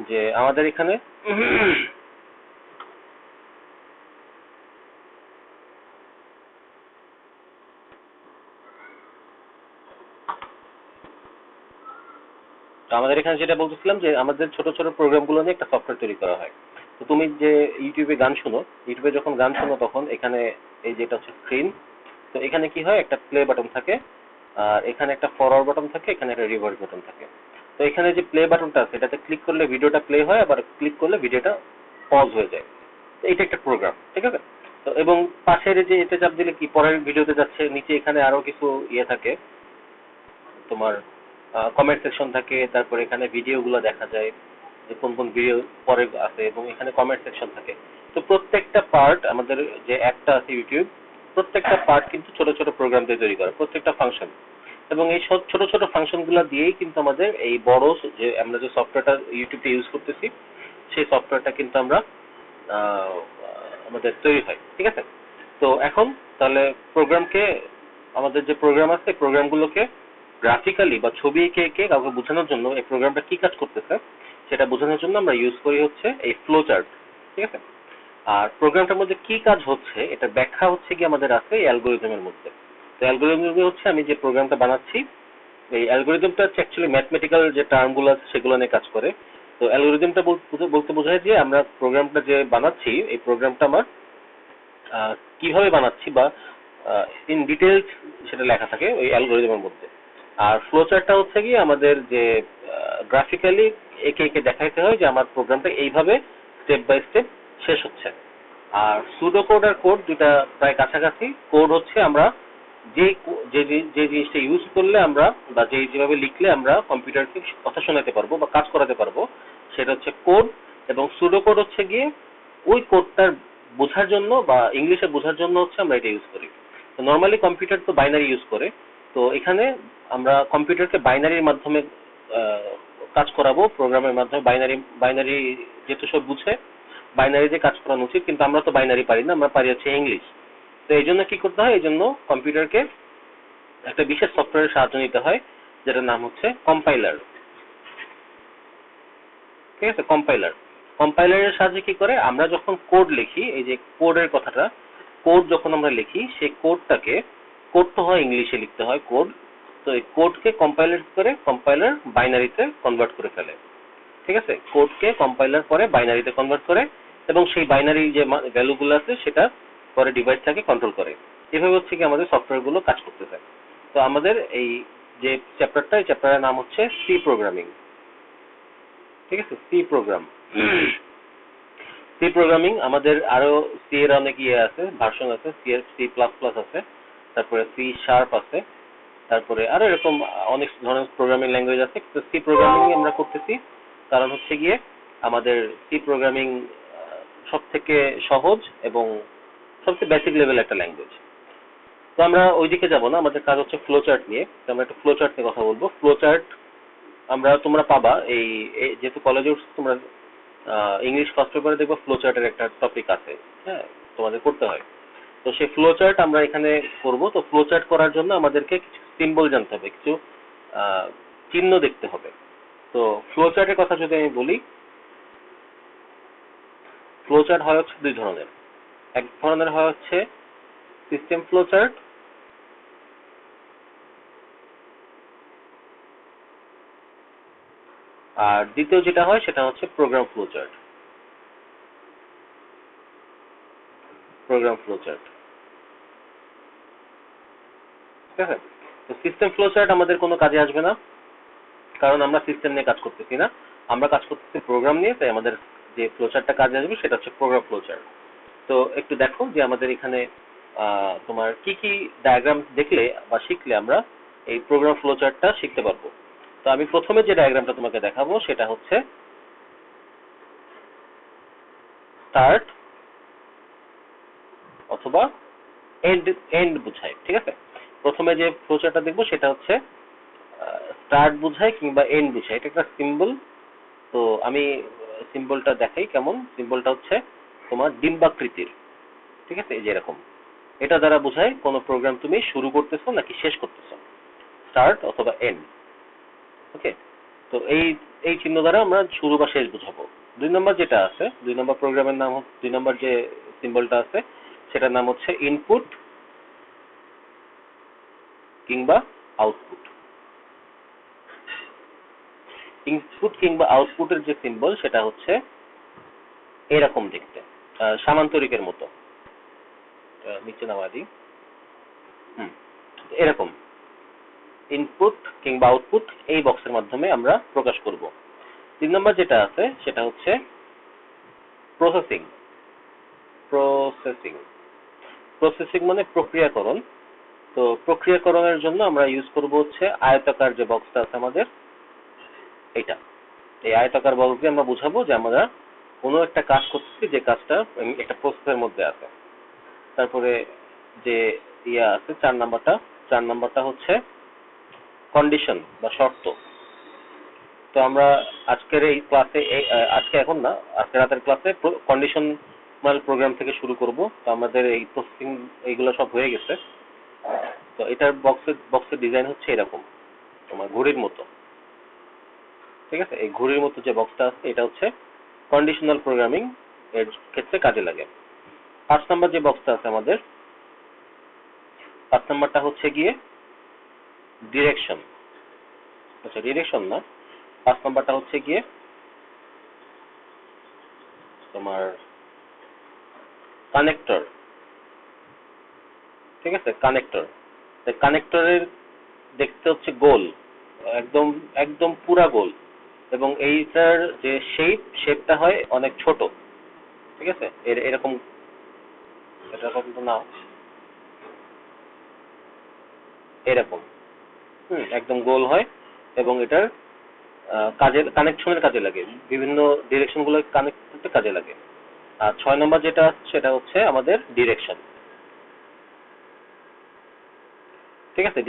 যে আমাদের এখানে তো আমাদের এখানে যেটা বলতেছিলাম যে আমাদের ছোট ছোট প্রোগ্রামগুলো নিয়ে একটা সফটওয়্যার তৈরি করা হয়। তো তুমি যে ইউটিউবে গান শোনো, ইউটিউবে যখন গান শোনো তখন এখানে এই যেটা হচ্ছে স্ক্রিন, তো এখানে কি হয়, একটা প্লে বাটন থাকে, আর এখানে একটা ফরওয়ার্ড বাটন থাকে, এখানে একটা রিভার্স বাটন থাকে। তো এখানে যে প্লে বাটনটা আছে এটাতে ক্লিক করলে ভিডিওটা প্লে হয়, আবার ক্লিক করলে ভিডিওটা পজ হয়ে যায়। তো এটা একটা প্রোগ্রাম, ঠিক আছে। তো এবং পাশের যে এটা চাপ দিলে কি পরের ভিডিওতে যাচ্ছে, নিচে এখানে আরো কিছু ইয়ে থাকে, তোমার কমেন্ট সেকশন থাকে, তারপর এখানে ভিডিওগুলো দেখা যায় যে কোন কোন ভিডিও পরে আছে, এবং এখানে কমেন্ট সেকশন থাকে। তো প্রত্যেকটা পার্ট আমাদের যে একটা আছে ইউটিউব, প্রত্যেকটা পার্ট কিন্তু ছোট ছোট প্রোগ্রাম দিয়ে তৈরি করা, প্রত্যেকটা ফাংশন। এবং এই সব ছোট ছোট ফাংশনগুলো দিয়েই কিন্তু আমাদের এই বড় যে আমরা যে সফটওয়্যারটা ইউটিউবটা ইউজ করতেছি, সেই সফটওয়্যারটা কিন্তু আমরা আহ, আমাদের তৈরি হয়, ঠিক আছে। তো এখন তাহলে প্রোগ্রামকে, আমাদের যে প্রোগ্রাম আছে প্রোগ্রামগুলোকে গ্রাফিক্যালি বা ছবি এঁকে এঁকে কাউকে বোঝানোর জন্য এই প্রোগ্রামটা কি কাজ করতেছে সেটা বোঝানোর জন্য আমরা ইউজ করি হচ্ছে এই ফ্লো চার্ট, ঠিক আছে। আর প্রোগ্রামটার মধ্যে কি কাজ হচ্ছে এটা ব্যাখ্যা হচ্ছে কি আমাদের আছে এই অ্যালগোরিদমের মধ্যে। তো অ্যালগোরিদম হচ্ছে আমি যে প্রোগ্রামটা বানাচ্ছি, এই অ্যালগোরিদমটা হচ্ছে অ্যাকচুয়ালি ম্যাথমেটিক্যাল যে টার্মগুলো আছে সেগুলো নিয়ে কাজ করে। তো অ্যালগোরিদমটা বলতে বোঝায় যে আমরা প্রোগ্রামটা যে বানাচ্ছি এই প্রোগ্রামটা আমার কিভাবে বানাচ্ছি বা ইন ডিটেলস সেটা লেখা থাকে ওই অ্যালগোরিদমের মধ্যে। আর ফ্লোচার্টটা হচ্ছে কি আমাদের যে গ্রাফিক্যালি একে একে দেখাইতে হয় যে আমার প্রোগ্রামটা এইভাবে স্টেপ বাই স্টেপ শেষ হচ্ছে। আর সুডো কোড আর কোড দুটা প্রায় কাছাকাছি। কোড হচ্ছে আমরা যে যে জিনিসটা ইউজ করলে আমরা বা যেভাবে লিখলে আমরা কম্পিউটারকে কথা শোনাতে পারবো বা কাজ করাতে পারবো সেটা হচ্ছে কোড। এবং সুডো কোড হচ্ছে গিয়ে ওই কোডটার বোঝার জন্য বা ইংলিশে বোঝার জন্য হচ্ছে আমরা এটা ইউজ করি। তো নর্মালি কম্পিউটার তো বাইনারি ইউজ করে, তো এখানে আমরা কম্পিউটারকে বাইনারির মাধ্যমে কাজ করাবো, প্রোগ্রামের মাধ্যমে বাইনারি বাইনারি যেহেতু সব বুঝে বাইনারিতে কাজ করানো উচিত, কিন্তু আমরা তো বাইনারি পারি না, আমরা পারি হচ্ছে ইংলিশ। তো এই জন্য কি করতে হয়, এই জন্য কম্পিউটারকে একটা বিশেষ সফটওয়্যারের সাহায্য নিতে হয় যেটার নাম হচ্ছে কম্পাইলার, ঠিক আছে। কম্পাইলার কম্পাইলারের সাহায্যে কি করে, আমরা যখন কোড লিখি, এই যে কোডের কথাটা, কোড যখন আমরা লিখি সেই কোডটাকে, কোড তো হয় ইংলিশে লিখতে হয় কোড, তো এই কোডকে কম্পাইলার করে কম্পাইলার বাইনারিতে কনভার্ট করে ফেলে, ঠিক আছে। কোডকে কম্পাইলার করে বাইনারিতে কনভার্ট করে এবং সেই বাইনারি যে ভ্যালুগুলো আছে সেটা পরে ডিভাইসটাকে কন্ট্রোল করে। এভাবে হচ্ছে কি আমাদের সফটওয়্যারগুলো কাজ করতেছে। তো আমাদের এই যে চ্যাপ্টারটা, এই চ্যাপ্টারের নাম হচ্ছে সি প্রোগ্রামিং, ঠিক আছে। সি প্রোগ্রাম, সি প্রোগ্রামিং আমাদের আরো সি এর অনেক ইয়ে আছে, ভার্সন আছে, সি এর সি প্লাস প্লাস আছে, তারপরে সি শার্প আছে, তারপরে আরো এরকম অনেক ধরনের প্রোগ্রামিং ল্যাঙ্গুয়েজ আছে। তো সি প্রোগ্রামিং আমরা করতেছি কারণ হচ্ছে গিয়ে আমাদের সি প্রোগ্রামিং সব থেকে সহজ এবং সবচেয়ে বেসিক লেভেল একটা ল্যাঙ্গুয়েজ। তো আমরা ওইদিকে যাব না, আমাদের কাজ হচ্ছে ফ্লো চার্ট নিয়ে। তো আমরা একটা ফ্লো চার্ট নিয়ে কথা বলবো। ফ্লো চার্ট তোমরা পাবা এই যেহেতু কলেজে উঠছো তোমরা ইংলিশ ফার্স্ট পেপারে দেখবো ফ্লো চার্টের একটা টপিক আছে, হ্যাঁ, তোমাদের করতে হয়। তো সেই ফ্লো চার্ট আমরা এখানে করব। তো ফ্লো চার্ট করার জন্য আমাদেরকে কিছু সিম্বল জানতে হবে, কিছু চিহ্ন দেখতে হবে। তো ফ্লো চার্টের কথা যদি আমি বলি, ফ্লো চার্ট হয় হচ্ছে দুই ধরনের। এক ধরনের হয় হচ্ছে সিস্টেম ফ্লো চার্ট, আর দ্বিতীয় যেটা হয় সেটা হচ্ছে program flow chart. Program flow chart, ঠিক আছে। তো সিস্টেম ফ্লো চার্ট আমাদের কোনো কাজে আসবে না, কারণ আমরা সিস্টেম নিয়ে কাজ করতেছি না, আমরা কাজ করতেছি প্রোগ্রাম নিয়ে। তাই আমাদের যে ফ্লো চার্টটা কাজে আসবে সেটা হচ্ছে প্রোগ্রাম ফ্লো চার্ট। তো একটু দেখো যে আমাদের এখানে তোমার কি কি ডায়াগ্রাম দেখলে বা শিখলে আমরা এই প্রোগ্রাম ফ্লো চার্টটা শিখতে পারবো। তো আমি প্রথমে যে ডায়াগ্রামটা তোমাকে দেখাবো সেটা হচ্ছে স্টার্ট অথবা এন্ড, এন্ড বুঝায়, ঠিক আছে। প্রথমে যে ফ্লো চার্টটা দেখবো সেটা হচ্ছে স্টার্ট বুঝায় কিংবা এন্ড বুঝায়, এটা একটা সিম্বল। তো আমি সিম্বলটা দেখাই কেমন। সিম্বলটা হচ্ছে তোমার ডিম্বাকৃতির, ঠিক আছে, এই যে এরকম। এটা দ্বারা বোঝায় কোন প্রোগ্রাম তুমি শুরু করতেছো নাকি শেষ করতেছো, স্টার্ট অথবা এন্ড, ওকে। তো এই চিহ্ন দ্বারা আমরা শুরু বা শেষ বুঝাবো। 2 নম্বর যেটা আছে, 2 নম্বর প্রোগ্রামের নাম 2 নম্বর যে সিম্বলটা আছে সেটার নাম হচ্ছে ইনপুট কিংবা আউটপুট। ইনপুট কিংবা আউটপুটের যে সিম্বল সেটা হচ্ছে এরকম দেখতে, সামান্তরিকের মতো। নিচে নামা দিই। এরকম ইনপুট কিংবা আউটপুট এই বক্সের মাধ্যমে আমরা প্রকাশ করব। 3 নম্বর যেটা আছে সেটা হচ্ছে প্রসেসিং। প্রসেসিং প্রসেসিং মানে প্রক্রিয়াকরণ। তো প্রক্রিয়াকরণের জন্য আমরা ইউজ করব হচ্ছে আয়তাকার যে বক্সটা আছে আমাদের, এটা। এই আয়তাকার বক্স দিয়ে আমরা বুঝাবো যে আমরা কোনো একটা কাজ করতেছি, যে কাজটা একটা প্রসেসের মধ্যে আছে। তারপরে যে আছে 4 নাম্বারটা হচ্ছে কন্ডিশন বা শর্ত। তো আমরা আজকের এই ক্লাসে এখন না, আজকে রাতের ক্লাসে কন্ডিশনাল প্রোগ্রাম থেকে শুরু করব। তো আমাদের এই প্রসেসিং এইগুলো সব হয়ে গেছে। তো এটার বক্সের ডিজাইন হচ্ছে এরকম, তোমার ঘড়ির মতো। ঠিক আছে, এই ঘড়ির মতো যে বক্সটা আছে এটা হচ্ছে কন্ডিশনাল প্রোগ্রামিং এর ক্ষেত্রে কাজে লাগে। 5 নাম্বার যে বক্সটা আছে আমাদের, 5 নাম্বারটা হচ্ছে গিয়ে ডিরেকশন। আচ্ছা, ডিরেকশন না, 5 নাম্বারটা হচ্ছে গিয়ে তোমার কানেক্টর। ঠিক আছে, কানেক্টর। কানেক্টরের দেখতে হচ্ছে গোল, একদম একদম পুরা গোল, এবং এইটার যে শেপটা হয় অনেক ছোট। ঠিক আছে, এরকম এরকম তো না, এরকম একদম গোল হয়, এবং এটার কানেকশনের কাজে লাগে, বিভিন্ন ডিরেকশন গুলো কানেক্ট করতে কাজে লাগে। আর 6 নম্বর যেটা সেটা হচ্ছে আমাদের ডিরেকশন। ঠিক আছে,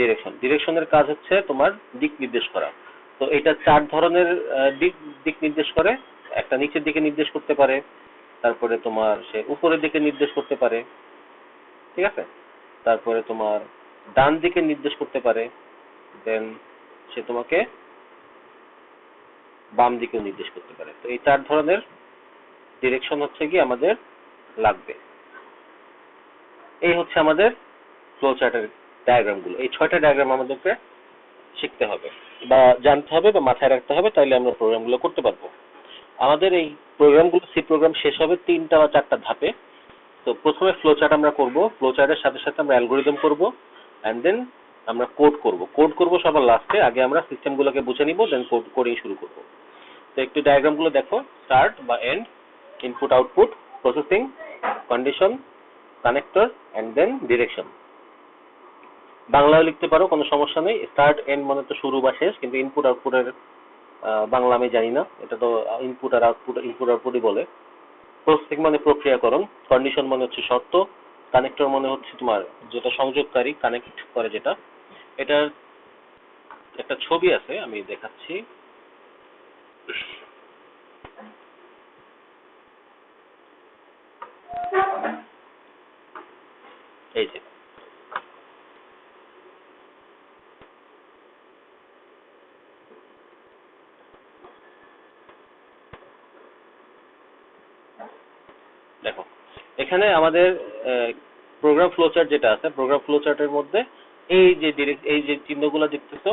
ডিরেকশনের কাজ হচ্ছে তোমার দিক নির্দেশ করা। তো এটা 4 ধরনের দিক নির্দেশ করে। একটা নিচের দিকে নির্দেশ করতে পারে, তারপরে তোমার সে উপরের দিকে নির্দেশ করতে পারে। ঠিক আছে, তারপরে তোমার ডান দিকে নির্দেশ করতে পারে, দেন সে তোমাকে বাম দিকেও নির্দেশ করতে পারে। তো এই 4 ধরনের ডিরেকশন হচ্ছে কি আমাদের লাগবে। এই হচ্ছে আমাদের ফ্লো চার্টের ডায়াগ্রাম গুলো। এই 6টা ডায়াগ্রাম আমাদেরকে শিখতে হবে বা জানতে হবে বা মাথায় রাখতে হবে, তাইলে আমরা প্রোগ্রাম গুলো করতে পারবো। আমাদের এই প্রোগ্রামগুলো, সি প্রোগ্রাম শেষ হবে 3টা বা 4টা ধাপে। তো প্রথমে ফ্লো চার্ট আমরা করব, ফ্লো চার্টের সাথে সাথে আমরা অ্যালগোরিদম করব, এন্ড দেন আমরা কোড করব সবার লাস্টে। আগে আমরা সিস্টেম গুলোকে বুঝে নিব, দেন কোডিং শুরু করব। তো একটু ডায়াগ্রাম গুলো দেখো, স্টার্ট বা end, input output, processing, condition, connector, and then direction. বাংলায় লিখতে পারো, কোনো সমস্যা নেই। স্টার্ট এন্ড মানে তো শুরু বা শেষ, কিন্তু ইনপুট আউটপুটের বাংলা আমি জানি না, এটা তো ইনপুট আউটপুটই বলে। প্রসেসিং মানে প্রক্রিয়াকরণ, কন্ডিশন মানে হচ্ছে শর্ত, কানেক্টর মানে হচ্ছে তোমার যেটা সংযোগকারী, কানেক্ট করে যেটা। এটার একটা ছবি আছে, আমি দেখাচ্ছি। এই যে দেখো, এখানে আমাদের প্রোগ্রাম ফ্লোচার্ট যেটা আছে, প্রোগ্রাম ফ্লোচার্টের মধ্যে এই যে চিহ্নগুলো দেখতেছো,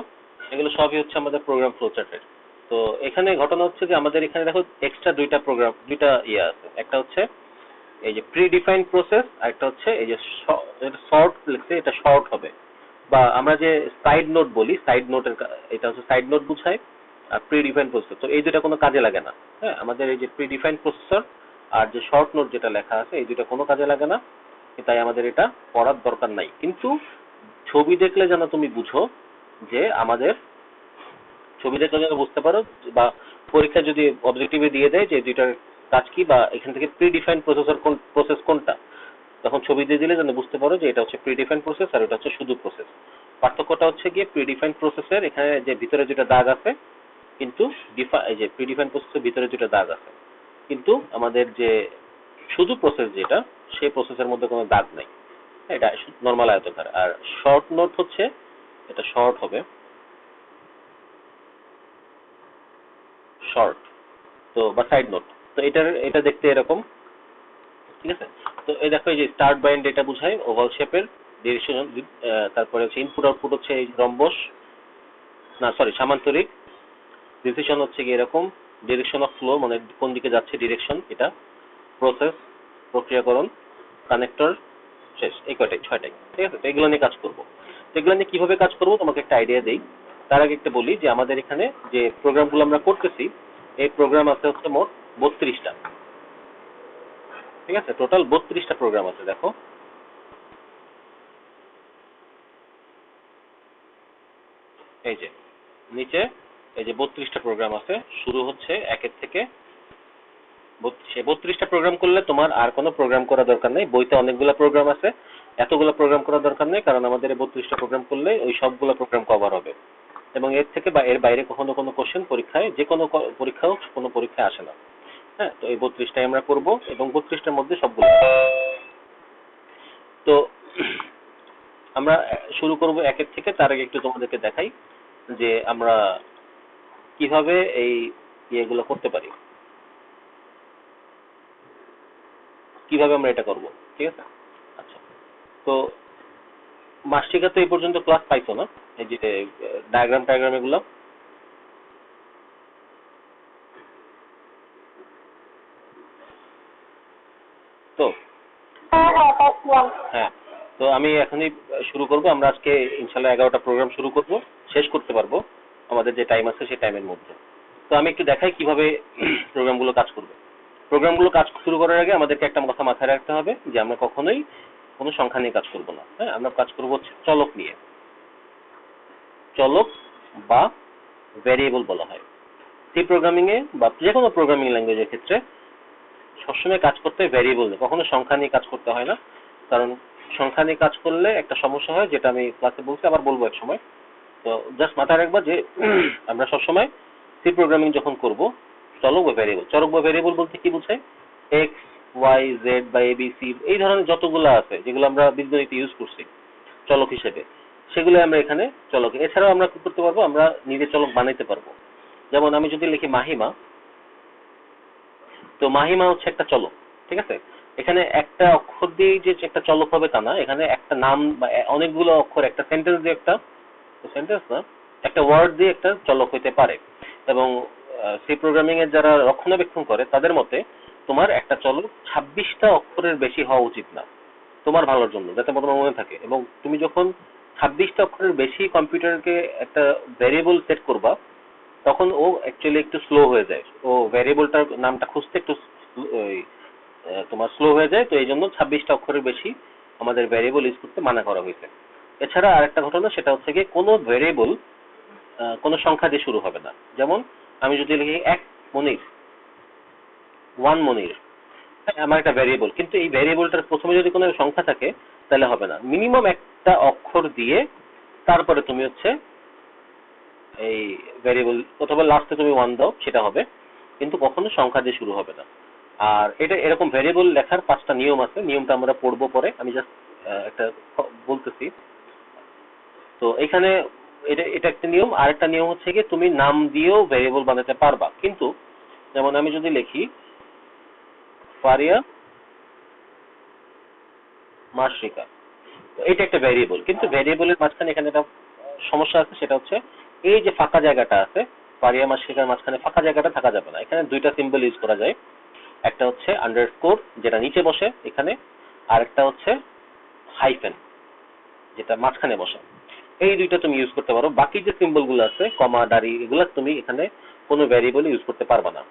এগুলো সবই হচ্ছে আমাদের প্রোগ্রাম ফ্লোচার্টের। তো এখানে ঘটনা হচ্ছে যে আমাদের এখানে দেখো এক্সট্রা দুইটা ইয়ে আছে। একটা হচ্ছে এই যে প্রি ডিফাইন্ড প্রসেস, আর একটা হচ্ছে এই যে শর্ট লিখছে, এটা শর্ট হবে। বা আমরা যে সাইড নোট বলি, সাইড নোটের এটা হচ্ছে সাইড নোট বুঝায়, আর প্রি ডিফাইন্ড প্রসেসর। তো এই দুটা কোনো কাজে লাগে না। হ্যাঁ, আমাদের এই যে প্রি ডিফাইন্ড প্রসেসর আর যে শর্ট নোট যেটা লেখা আছে, এই দুটা কোনো কাজে লাগে না, তাই আমাদের এটা পড়ার দরকার নাই। কিন্তু ছবি দেখলে যেন তুমি বুঝো যে আমাদের, ছবি দেখলে যেন বুঝতে পারো, বা পরীক্ষা যদি অবজেক্টিভে দিয়ে দেয় যে দুইটার কাজ কি, বা এখান থেকে প্রি ডিফাইন্ড প্রসেস কোনটা, তখন ছবি দিয়ে দিলে যেন বুঝতে পারো যে এটা হচ্ছে প্রি ডিফাইন্ড প্রসেস আর এটা হচ্ছে শুধু প্রসেস। পার্থক্যটা হচ্ছে গিয়ে প্রি ডিফাইন্ড প্রসেসের এখানে যে ভিতরে দুটো দাগ আছে, কিন্তু এই যে প্রি ডিফাইন্ড প্রসেসের ভিতরে দুটো দাগ আছে, কিন্তু আমাদের যে শুধু প্রসেস যেটা, সেই প্রসেসের মধ্যে কোনো দাগ নাই। এটা নর্মাল আয়তকার। আর শর্ট নোট হচ্ছে, এটা শর্ট হবে। শর্ট, তো বা সাইড নোট। তো এটা দেখতে এরকম, ঠিক আছে। তো এই দেখো, এই যে স্টার্ট বাইন্ড এটা বোঝায় ওভাল শেপের ডিরেকশন, তারপরে হচ্ছে ইনপুট আউটপুট হচ্ছে এই রম্বস, না সরি সামান্তরিক। ডিসিশন হচ্ছে কি এরকম, ডিরেকশন অফ ফ্লো মানে কোন দিকে যাচ্ছে ডিরেকশন এটা, প্রসেস প্রক্রিয়াকরণ, কানেক্টর, শেষ। এই কয়টাই, ছয়টাই, ঠিক আছে। তো এগুলো নিয়ে কাজ করবো। তো এগুলো নিয়ে কিভাবে কাজ করবো তোমাকে একটা আইডিয়া দেই। তার আগে একটা বলি যে আমাদের এখানে যে প্রোগ্রামগুলো আমরা করতেছি, এই প্রোগ্রাম আছে হচ্ছে মোট 32টা, ঠিক আছে। টোটাল 32টা প্রোগ্রাম আছে। দেখো এই যে নিচে এই যে 32টা প্রোগ্রাম আছে, শুরু হচ্ছে একের থেকে। সে 32টা প্রোগ্রাম করলে তোমার আর কোনো প্রোগ্রাম করা দরকার নেই। বইতে অনেকগুলো প্রোগ্রাম আছে, এতগুলো প্রোগ্রাম করা দরকার নেই, কারণ আমাদের এই 32টা প্রোগ্রাম করলে ওই সবগুলো প্রোগ্রাম কভার হবে। এবং এর থেকে বা এর বাইরে কখনো কোনো কোশ্চেন পরীক্ষায়, যে কোনো পরীক্ষাও কোনো পরীক্ষায় আসে না। হ্যাঁ, তো এই 32টাই আমরা করব, এবং 32টার মধ্যে সবগুলো। তো আমরা শুরু করব একের থেকে। তার আগে একটু তোমাদেরকে দেখাই যে আমরা কিভাবে এই ইয়েগুলো করতে পারি, কিভাবে আমরা এটা করব, ঠিক আছে। আচ্ছা, তো মাসিকা তো এই পর্যন্ত ক্লাস পাইছো না, এই যে ডায়াগ্রাম এগুলো? তো হ্যাঁ, তো আমি এখনই শুরু করব। আমরা আজকে ইনশাল্লাহ 11টা প্রোগ্রাম শুরু করব, শেষ করতে পারবো আমাদের যে টাইম আছে সেই টাইমের মধ্যে। তো আমি একটু দেখাই কিভাবে প্রোগ্রামগুলো কাজ করবে। প্রোগ্রামগুলো কাজ শুরু করার আগে আমাদেরকে একটা কথা মাথায় রাখতে হবে যে আমরা কখনোই কোনো সংখ্যা নিয়ে কাজ করব না। হ্যাঁ, আমরা কাজ করব হচ্ছে চলক নিয়ে। চলক বা ভ্যারিয়েবল বলা হয় সি প্রোগ্রামিং এ বা যে কোনো প্রোগ্রামিং ল্যাঙ্গুয়েজের ক্ষেত্রে। সবসময় কাজ করতে হয় ভ্যারিয়েবল নিয়ে, কখনো সংখ্যা নিয়ে কাজ করতে হয় না। কারণ সংখ্যা নিয়ে কাজ করলে একটা সমস্যা হয়, যেটা আমি ক্লাসে বলছি, আবার বলবো এক সময়। তো জাস্ট মাথায় রাখবা যে আমরা সবসময় সি প্রোগ্রামিং যখন করব, চলক বা ভ্যারিয়েবল। চলক বা ভ্যারিয়েবল বলতে কি বোঝায়? এক্স, ওয়াই, জেড বা এবিসি, এই ধরনের যতগুলো আছে যেগুলো আমরা বীজগণিতে ইউজ করছি চলক হিসেবে, সেগুলো আমরা এখানে চলক। এছাড়াও আমরা কি করতে পারবো, আমরা নিজে চলক বানাইতে পারবো। যেমন আমি যদি লিখি মাহিমা, তো মাহিমা হচ্ছে একটা চলক, ঠিক আছে। এখানে একটা অক্ষর দিয়ে যে একটা চলক হবে তা না, এখানে একটা নাম বা অনেকগুলো অক্ষর, একটা সেন্টেন্স দিয়ে একটা, সেন্টেন্স না, একটা ওয়ার্ড দিয়ে একটা চলক হইতে পারে। এবং সি প্রোগ্রামিং এর যারা রক্ষণাবেক্ষণ করে তাদের মতে তোমার একটা চলক 26টা অক্ষরের বেশি হওয়া উচিত না, তোমার ভালোর জন্য, যাতে তোমার মনে থাকে। এবং তুমি যখন 26টা অক্ষরের বেশি কম্পিউটারকে একটা ভ্যারিয়েবল সেট করবা, তখন ও অ্যাকচুয়ালি একটু স্লো হয়ে যায়, ও ভ্যারিয়েবলটার নামটা খুঁজতে একটু তোমার স্লো হয়ে যায়। তো এই জন্য 26টা অক্ষরের বেশি আমাদের ভ্যারিয়েবল ইউজ করতে মানা করা হয়েছে। এছাড়া আরেকটা ঘটনা, সেটা হচ্ছে কি কোনো ভ্যারিয়েবল কোনো সংখ্যা দিয়ে শুরু হবে না। যেমন আমি যদি লিখি 1 মনির, 1 মনির, আমার একটা ভ্যারিয়েবল, কিন্তু এই ভ্যারিয়েবলটার প্রথমে যদি কোনো সংখ্যা থাকে তাহলে হবে না। মিনিমাম একটা অক্ষর দিয়ে তারপরে তুমি হচ্ছে এই ভ্যারিয়েবল, অথবা লাস্টে তুমি 1 দাও, সেটা হবে, কিন্তু কখনো সংখ্যা দিয়ে শুরু হবে না। আর এটা এরকম ভ্যারিয়েবল লেখার 5টা নিয়ম আছে, নিয়মটা আমরা পড়বো পরে, আমি জাস্ট একটা বলতেছি। তো এখানে এটা এটা একটা নিয়ম। আরেকটা নিয়ম হচ্ছে কি, তুমি নাম দিয়েও ভ্যারিয়েবল বানাতে পারবা, কিন্তু যেমন আমি যদি লিখি ফারিয়া মাশরিকা, তো এটা একটা ভ্যারিয়েবল, কিন্তু ভ্যারিয়েবলের মাঝখানে এখানে একটা সমস্যা আছে, সেটা হচ্ছে এই যে ফাঁকা জায়গাটা আছে, ফারিয়া মাশরিকার মাঝখানে ফাঁকা জায়গাটা থাকা যাবে না। এখানে দুইটা সিম্বল ইউজ করা যায়, একটা হচ্ছে আন্ডারস্কোর যেটা নিচে বসে এখানে, আর একটা হচ্ছে হাইফেন যেটা মাঝখানে বসে। এই দুইটা তুমি ইউজ করতে পারো। বাকি যে সিম্বল গুলো আছে, কমা, দাড়ি, এগুলো তুমি এখানে কোনো ভ্যারিয়েবল ইউজ করতে পারবা না।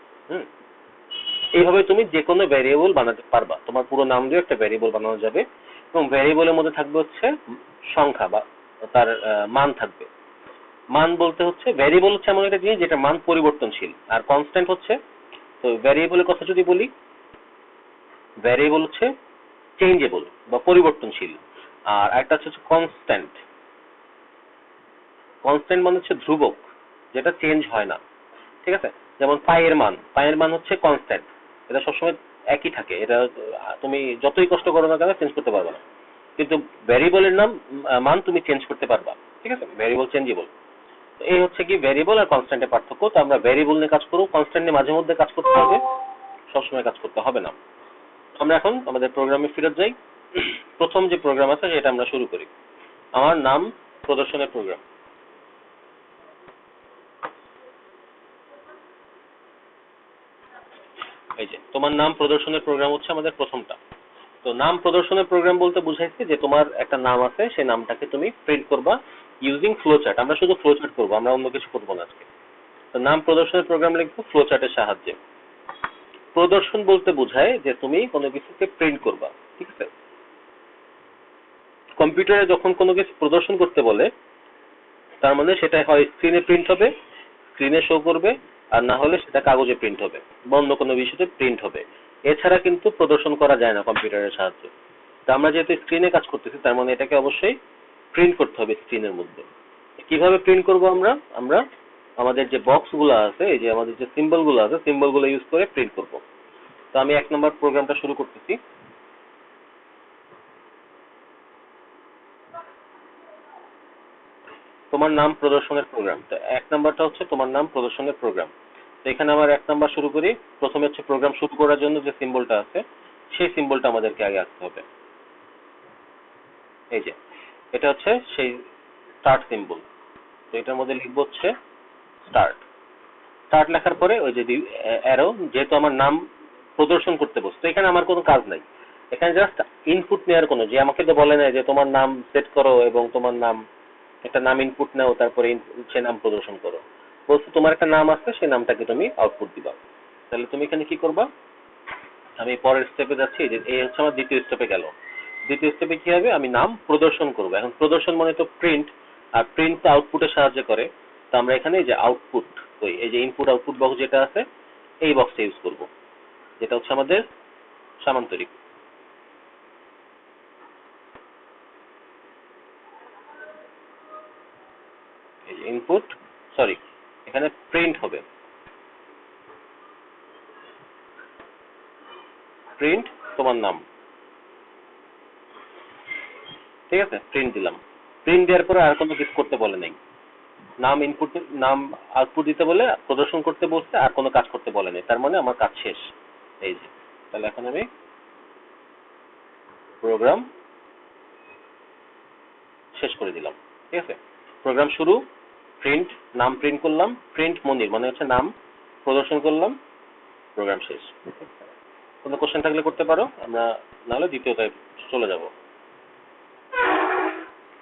এইভাবে তুমি যে কোনো ভ্যারিয়েবল বানাতে পারবা, তোমার পুরো নাম দিয়ে একটা ভ্যারিয়েবল বানানো যাবে। এবং ভ্যারিয়েবলের মধ্যে থাকবে হচ্ছে সংখ্যা বা তার মান থাকবে। মান বলতে হচ্ছে, ভ্যারিয়েবল হচ্ছে এমন একটা জিনিস যেটা মান পরিবর্তনশীল, আর কনস্ট্যান্ট হচ্ছে, তো ভ্যারিয়েবলের কথা যদি বলি, ভ্যারিয়েবল হচ্ছে চেঞ্জেবল বা পরিবর্তনশীল। আর একটা হচ্ছে কনস্ট্যান্ট। কনস্ট্যান্ট মানে হচ্ছে ধ্রুবক, যেটা চেঞ্জ হয় না, ঠিক আছে। যেমন পায়ের মান হচ্ছে কনস্ট্যান্ট, এটা সবসময় একই থাকে, এটা তুমি যতই কষ্ট করো না কেন চেঞ্জ করতে পারবে না। কিন্তু ভ্যারিয়েবলের মান তুমি চেঞ্জ করতে পারবা, ঠিক আছে, ভ্যারিয়েবল চেঞ্জেবল। এই হচ্ছে কি ভ্যারিয়েবল আর কনস্ট্যান্টের পার্থক্য। তো আমরা ভ্যারিয়েবল নিয়ে কাজ করব, কনস্ট্যান্ট নিয়ে মাঝে মধ্যে কাজ করতে হবে, সবসময় কাজ করতে হবে না। আমরা এখন আমাদের প্রোগ্রামে ফিরে যাই। প্রথম যে প্রোগ্রাম আছে সেটা আমরা শুরু করি। আমার নাম প্রদর্শনের প্রোগ্রাম। এই যে তোমার নাম প্রদর্শনের প্রোগ্রাম হচ্ছে আমাদের প্রথমটা। তো নাম প্রদর্শনের প্রোগ্রাম বলতে বুঝাইছে যে তোমার একটা নাম আছে, সেই নামটাকে তুমি প্রিন্ট করবা ইউজিং ফ্লো চার্ট। আমরা শুধু ফ্লো চার্ট করবো, আমরা অন্য কিছু করবো না আজকে। তো নাম প্রদর্শনের প্রোগ্রাম লিখবো ফ্লো চার্টের সাহায্যে। প্রদর্শন বলতে বোঝায় যে তুমি কোনো কিছুকে প্রিন্ট করবা, ঠিক আছে? কম্পিউটারে যখন কোনো কিছু প্রদর্শন করতে বলে, তার মানে সেটা হয় স্ক্রিনে প্রিন্ট হবে, স্ক্রিনে শো করবে, আর না হলে সেটা কাগজে প্রিন্ট হবে বা অন্য কোনো বিষয়ে প্রিন্ট হবে। এছাড়া কিন্তু প্রদর্শন করা যায় না কম্পিউটারের সাহায্যে। তো আমরা যেহেতু স্ক্রিনে কাজ করতেছি, তার মানে এটাকে অবশ্যই প্রিন্ট করতে হবে স্ক্রিনের মধ্যে। কিভাবে প্রিন্ট করব আমরা? আমরা আমাদের যে বক্স গুলো আছে, এই যে আমাদের যে সিম্বল গুলো আছে, সিম্বল গুলো ইউজ করে প্রিন্ট করব। তো আমি 1 নম্বর প্রোগ্রামটা শুরু করতেছি। তোমার নাম প্রদর্শনের প্রোগ্রাম। তো 1 নম্বরটা হচ্ছে তোমার নাম প্রদর্শনের প্রোগ্রাম। তো এখানে আমার 1 নম্বর শুরু করি। প্রথমে হচ্ছে প্রোগ্রাম শুরু করার জন্য যে সিম্বলটা আছে, সেই সিম্বলটা আমাদেরকে আগে আঁকতে হবে। এই যে এটা হচ্ছে সেই স্টার্ট সিম্বল। তো এটার মধ্যে লিখবো হচ্ছে স্টার্ট। স্টার্ট লেখার পরে ওই যে অ্যারো, যেহেতু আমার নাম প্রদর্শন করতে বসতো, এখানে আমার কোনো কাজ নাই। এখানে জাস্ট ইনপুট নেওয়ার কোনো, যে আমাকে তো বলে নাই যে তোমার নাম সেট করো এবং তোমার নাম, একটা নাম ইনপুট নাও, তারপরে সে নাম প্রদর্শন করো। বলছো তোমার একটা নাম আছে, সেই নামটাকে তুমি আউটপুট দিবা। তাহলে তুমি এখানে কি করবা? আমি পরের স্টেপে যাচ্ছি। যে এই হচ্ছে আমার দ্বিতীয় স্টেপে গেল। দ্বিতীয় স্টেপে কি হবে? আমি নাম প্রদর্শন করব। এখন প্রদর্শন মানে তো প্রিন্ট, আর প্রিন্ট তো আউটপুটে সাহায্য করে। তো আমরা এখানে এই যে আউটপুট, ওই এই যে ইনপুট আউটপুট বক্স যেটা আছে, এই বক্সটা ইউজ করব, যেটা হচ্ছে আমাদের সামান্তরিক। এই যে ইনপুট, সরি, এখানে প্রিন্ট হবে, প্রিন্ট তোমার নাম। ঠিক আছে, প্রিন্ট দিলাম। প্রিন্ট দেওয়ার পরে আর কোনো কিছু করতে বলে নাই। নাম ইনপুট, নাম আউটপুট দিতে বলে, প্রদর্শন করতে বলছে, আর কোনো কাজ করতে বলে নাই। তার মানে আমার কাজ শেষ। এই যে, তাহলে এখন আমি প্রোগ্রাম শেষ করে দিলাম। ঠিক আছে, প্রোগ্রাম শুরু, প্রিন্ট, নাম প্রিন্ট করলাম, প্রিন্ট মনির মানে হচ্ছে নাম প্রদর্শন করলাম, প্রোগ্রাম শেষ। কোনো কোশ্চেন থাকলে করতে পারো, আমরা নাহলে দ্বিতীয়টায় চলে যাব।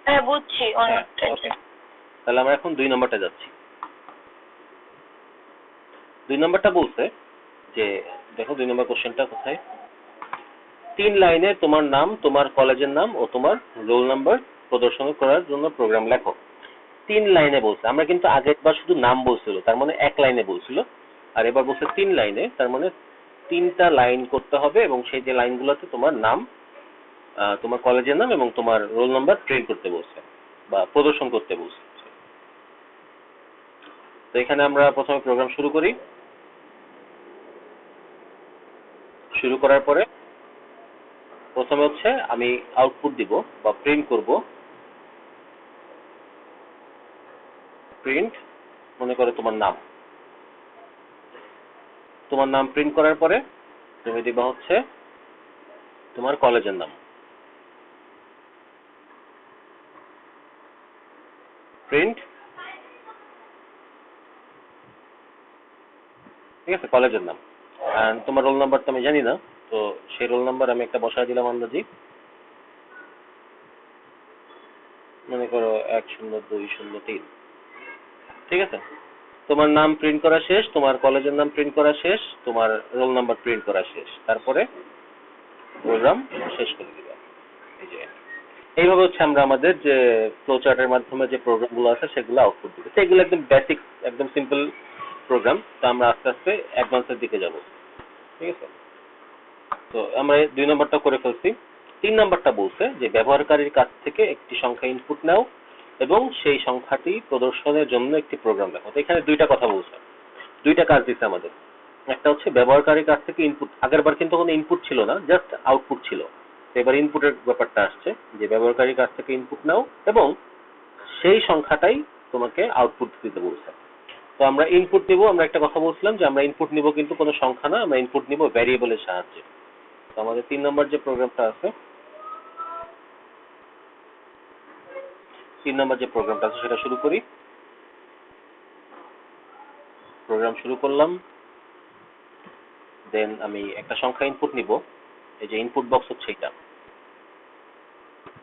হ্যাঁ বুঝছি অনেকটাই। ওকে, তাহলে আমরা এখন 2 নম্বরটা যাচ্ছি। 2 নম্বরটা বলছে যে, দেখো 2 নম্বর কোশ্চেনটা কোথায়। 3 লাইনে তোমার নাম, তোমার কলেজের নাম ও তোমার রোল নাম্বার প্রদর্শন করার জন্য প্রোগ্রাম লেখো। 3 লাইনে বলছে। আমরা কিন্তু আগেরবার শুধু নাম বলছিল, তার মানে 1 লাইনে বলছিল। আর এবার বলছে 3 লাইনে, তার মানে 3টা লাইন করতে হবে, এবং সেই যে লাইনগুলোতে তোমার নাম, তোমার কলেজের নাম এবং তোমার রোল নাম্বার প্রিন্ট করতে বলছে বা প্রদর্শন করতে বলছে। তো এখানে আমরা প্রথমে প্রোগ্রাম শুরু করি। শুরু করার পরে প্রথমে হচ্ছে আমি আউটপুট দিব বা প্রিন্ট করব। প্রিন্ট, মনে করো তোমার নাম। তোমার নাম প্রিন্ট করার পরে তুমি দিবা হচ্ছে তোমার কলেজের নাম। প্রিন্ট, ঠিক আছে, কলেজের নাম। And তোমার রোল নাম্বার তো আমি জানি না, তো সেই রোল নাম্বার আমি একটা বসায় দিলাম আন্দাজি। মনে করো 10203। ঠিক আছে, তোমার নাম প্রিন্ট করা শেষ, তোমার কলেজের নাম প্রিন্ট করা শেষ, তোমার রোল নাম্বার প্রিন্ট করা শেষ। তারপরে প্রোগ্রাম শেষ করে দিবা। এই যে এইভাবে হচ্ছে আমরা আমাদের যে ফ্লো চার্টের মাধ্যমে যে প্রোগ্রামগুলো আছে সেগুলো আউটপুট দিব। তো এগুলো একদম বেসিক, একদম সিম্পল প্রোগ্রাম। তো আমরা আস্তে আস্তে অ্যাডভান্সের দিকে যাব। ঠিক আছে, তো আমরা 2 নম্বরটা করে ফেলছি। 3 নম্বরটা বলছে যে ব্যবহারকারীর কাছ থেকে একটি সংখ্যা ইনপুট নাও এবং সেই সংখ্যাটি প্রদর্শনের জন্য একটি প্রোগ্রাম লেখো। তো এখানে 2টা কথা বলছে, 2টা কাজ দিচ্ছে আমাদের। একটা হচ্ছে ব্যবহারকারীর কাছ থেকে ইনপুট। আগেরবার কিন্তু কোনো ইনপুট ছিল না, জাস্ট আউটপুট ছিল। এবার ইনপুটের ব্যাপারটা আসছে, যে ব্যবহারকারীর কাছ থেকে ইনপুট নাও এবং সেই সংখ্যাটাই তোমাকে আউটপুট দিতে বলছে। তো আমরা ইনপুট নিব, আমরা একটা কথা বলছিলাম যে আমরা ইনপুট নিব কিন্তু কোনো সংখ্যা না, আমরা ইনপুট নিব ভ্যারিয়েবলের সাহায্যে। তো আমাদের 3 নম্বর যে প্রোগ্রামটা আছে, 3 নম্বর যে প্রোগ্রামটা আছে সেটা শুরু করি। প্রোগ্রাম শুরু করলাম, দেন আমি একটা সংখ্যা ইনপুট নিব। এই যে ইনপুট বক্স হচ্ছে এটা,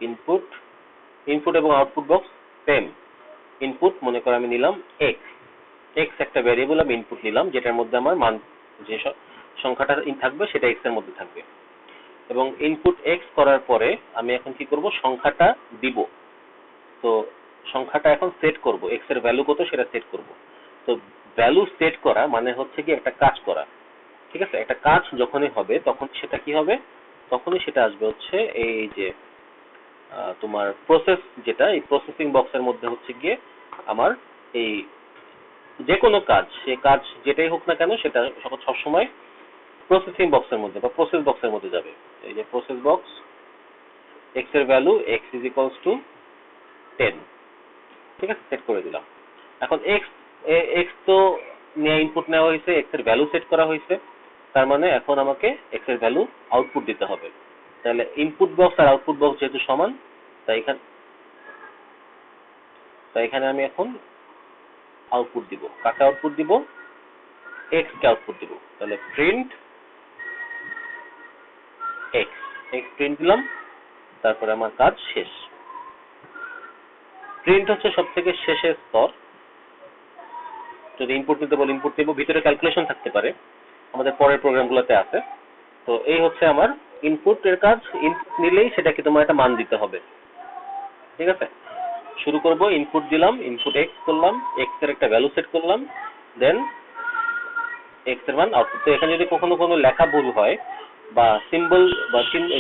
ইনপুট ইনপুট এবং আউটপুট বক্স সেম। ইনপুট মনে করো আমি নিলাম এক্স, এক্স একটা ভ্যারিয়েবল আমি ইনপুট নিলাম, যেটার মধ্যে আমার মান যে সংখ্যাটা থাকবে সেটা এক্স এর মধ্যে থাকবে। এবং ইনপুট এক্স করার পরে আমি এখন কি করব, সংখ্যাটা দিব। তো সংখ্যাটা এখন সেট করব, এক্স এর ভ্যালু কত সেটা সেট করব। তো ভ্যালু সেট করা মানে হচ্ছে কি একটা কাজ করা, ঠিক আছে? একটা কাজ যখনই হবে তখন সেটা কি হবে, তখনই সেটা আসবে হচ্ছে এই যে তোমার প্রসেস, যেটা এই প্রসেসিং বক্সের মধ্যে হচ্ছে গিয়ে আমার এই যে কোনো কাজ, সে কাজ যেটাই হোক না কেন সেটা সবসময় প্রসেসিং বক্সের মধ্যে বা প্রসেস বক্সের মধ্যে যাবে। এই যে প্রসেস বক্স, এক্স এর value x is equals two 10, ঠিক আছে? সেট করে দিলাম। এখন এক্স এক্স তো নিয়ে ইনপুট নেওয়া হয়েছে, এক্স এর ভ্যালু সেট করা হয়েছে, তার মানে এখন আমাকে এক্স এর ভ্যালু আউটপুট দিতে হবে। তাহলে ইনপুট বক্স আর আউটপুট বক্স যেহেতু সমান, তাই এখানে আমি এখন আউটপুট দিব। কাকে আউটপুট দিব? এক্স কে আউটপুট দিব। তাহলে প্রিন্ট এক্স, এক্স প্রিন্ট দিলাম, তারপরে আমার কাজ শেষ। প্রিন্ট হচ্ছে সব থেকে শেষের স্তর। যদি ইনপুট নিতে বলি ইনপুট নিব, ভিতরে ক্যালকুলেশন থাকতে পারে, আমাদের পরের প্রোগ্রামগুলোতে আছে। তো এই হচ্ছে আমার ইনপুটের কাজ। ইনপুট নিলেই সেটাকে তোমার একটা মান দিতে হবে, ঠিক আছে? শুরু করব, ইনপুট দিলাম, ইনপুট এক্স করলাম, এক্স এর একটা ভ্যালু সেট করলাম, দেন এক্স এর মান আউটপুট। তো এখানে যদি কখনো কোনো লেখা ভুল হয় বা সিম্বল বা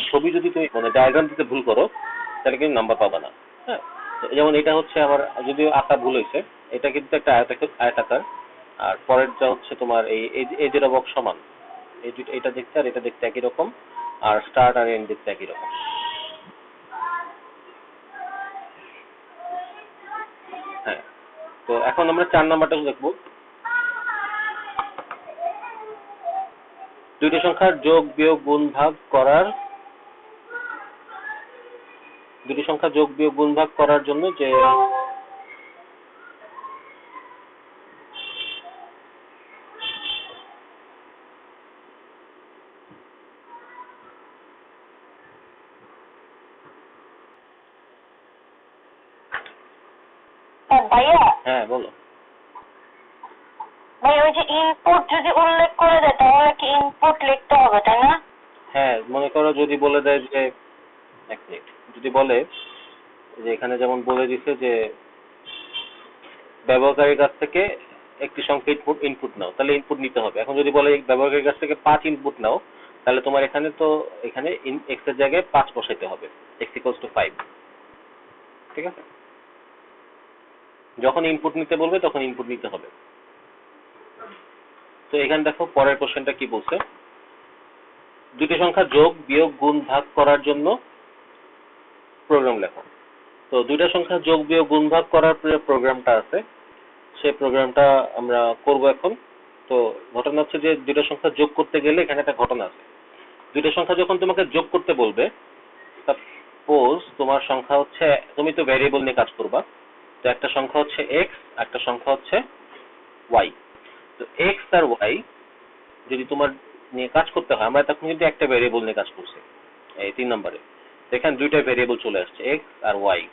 ছবি যদি তুমি মানে ডায়াগ্রাম দিতে ভুল করো, তাহলে কিন্তু নাম্বার পাবা না। হ্যাঁ, যেমন এটা হচ্ছে আমার যদিও আঁকা ভুল হয়েছে, এটা কিন্তু একটা আয়তাকার, আর পরেরটা হচ্ছে তোমার এই দুটো বক্স সমান। এটা দেখতে আর এটা দেখতে একই রকম, আর স্টার্ট আর এন্ড দেখতে একই রকম। হ্যাঁ, তো এখন আমরা 4 নাম্বারটা দেখবো। দুইটা সংখ্যার যোগ বিয়োগ গুণ ভাগ করার, দুটি সংখ্যা যোগ বিয়োগ গুণ ভাগ করার জন্য যে ভাইয়া, হ্যাঁ বলো। ভাই ওই যে ইনপুট যদি উল্লেখ করে দেয় তাহলে কি ইনপুট লিখতে হবে, তাই না? হ্যাঁ, মনে করো যদি বলে দেয় যে, এক মিনিট, যদি বলে যে এখানে যেমন বলে দিছে যে ব্যবহারকারীর কাছ থেকে একটি সংখ্যা ইনপুট নাও, তাহলে ইনপুট নিতে হবে। এখন যদি বলে ব্যবহারকারীর কাছ থেকে 5 ইনপুট নাও, তাহলে তোমার এখানে তো এখানে এক্স এর জায়গায় 5 বসাইতে হবে, এক্স ইকুয়ালস টু 5, ঠিক আছে? যখন ইনপুট নিতে বলবে তখন ইনপুট নিতে হবে। তো এখানে দেখো পরের কোশ্চেনটা কি বলছে, দুটি সংখ্যা যোগ বিয়োগ গুণ ভাগ করার জন্য প্রোগ্রাম লেখো। তো দুইটা সংখ্যা যোগ বিয়োগ গুণ ভাগ করার প্রোগ্রামটা আছে, সেই প্রোগ্রামটা আমরা করব এখন। তো ঘটনা হচ্ছে যে দুইটা সংখ্যা যোগ করতে গেলে এখানে একটা ঘটনা আছে। দুইটা সংখ্যা যখন তোমাকে যোগ করতে বলবে, সাপোজ তোমার সংখ্যা হচ্ছে, তুমি তো ভ্যারিয়েবল নিয়ে কাজ করবা, তো একটা সংখ্যা হচ্ছে এক্স, একটা সংখ্যা হচ্ছে ওয়াই। তো এক্স আর ওয়াই যদি তোমার নিয়ে কাজ করতে হয়, আমরা তখন কিন্তু একটা ভ্যারিয়েবল নিয়ে কাজ করছি এই 3 নম্বরে। এখানে দুইটা ভ্যারিয়েবল চলে আসছে, এক্স আর ওয়াই।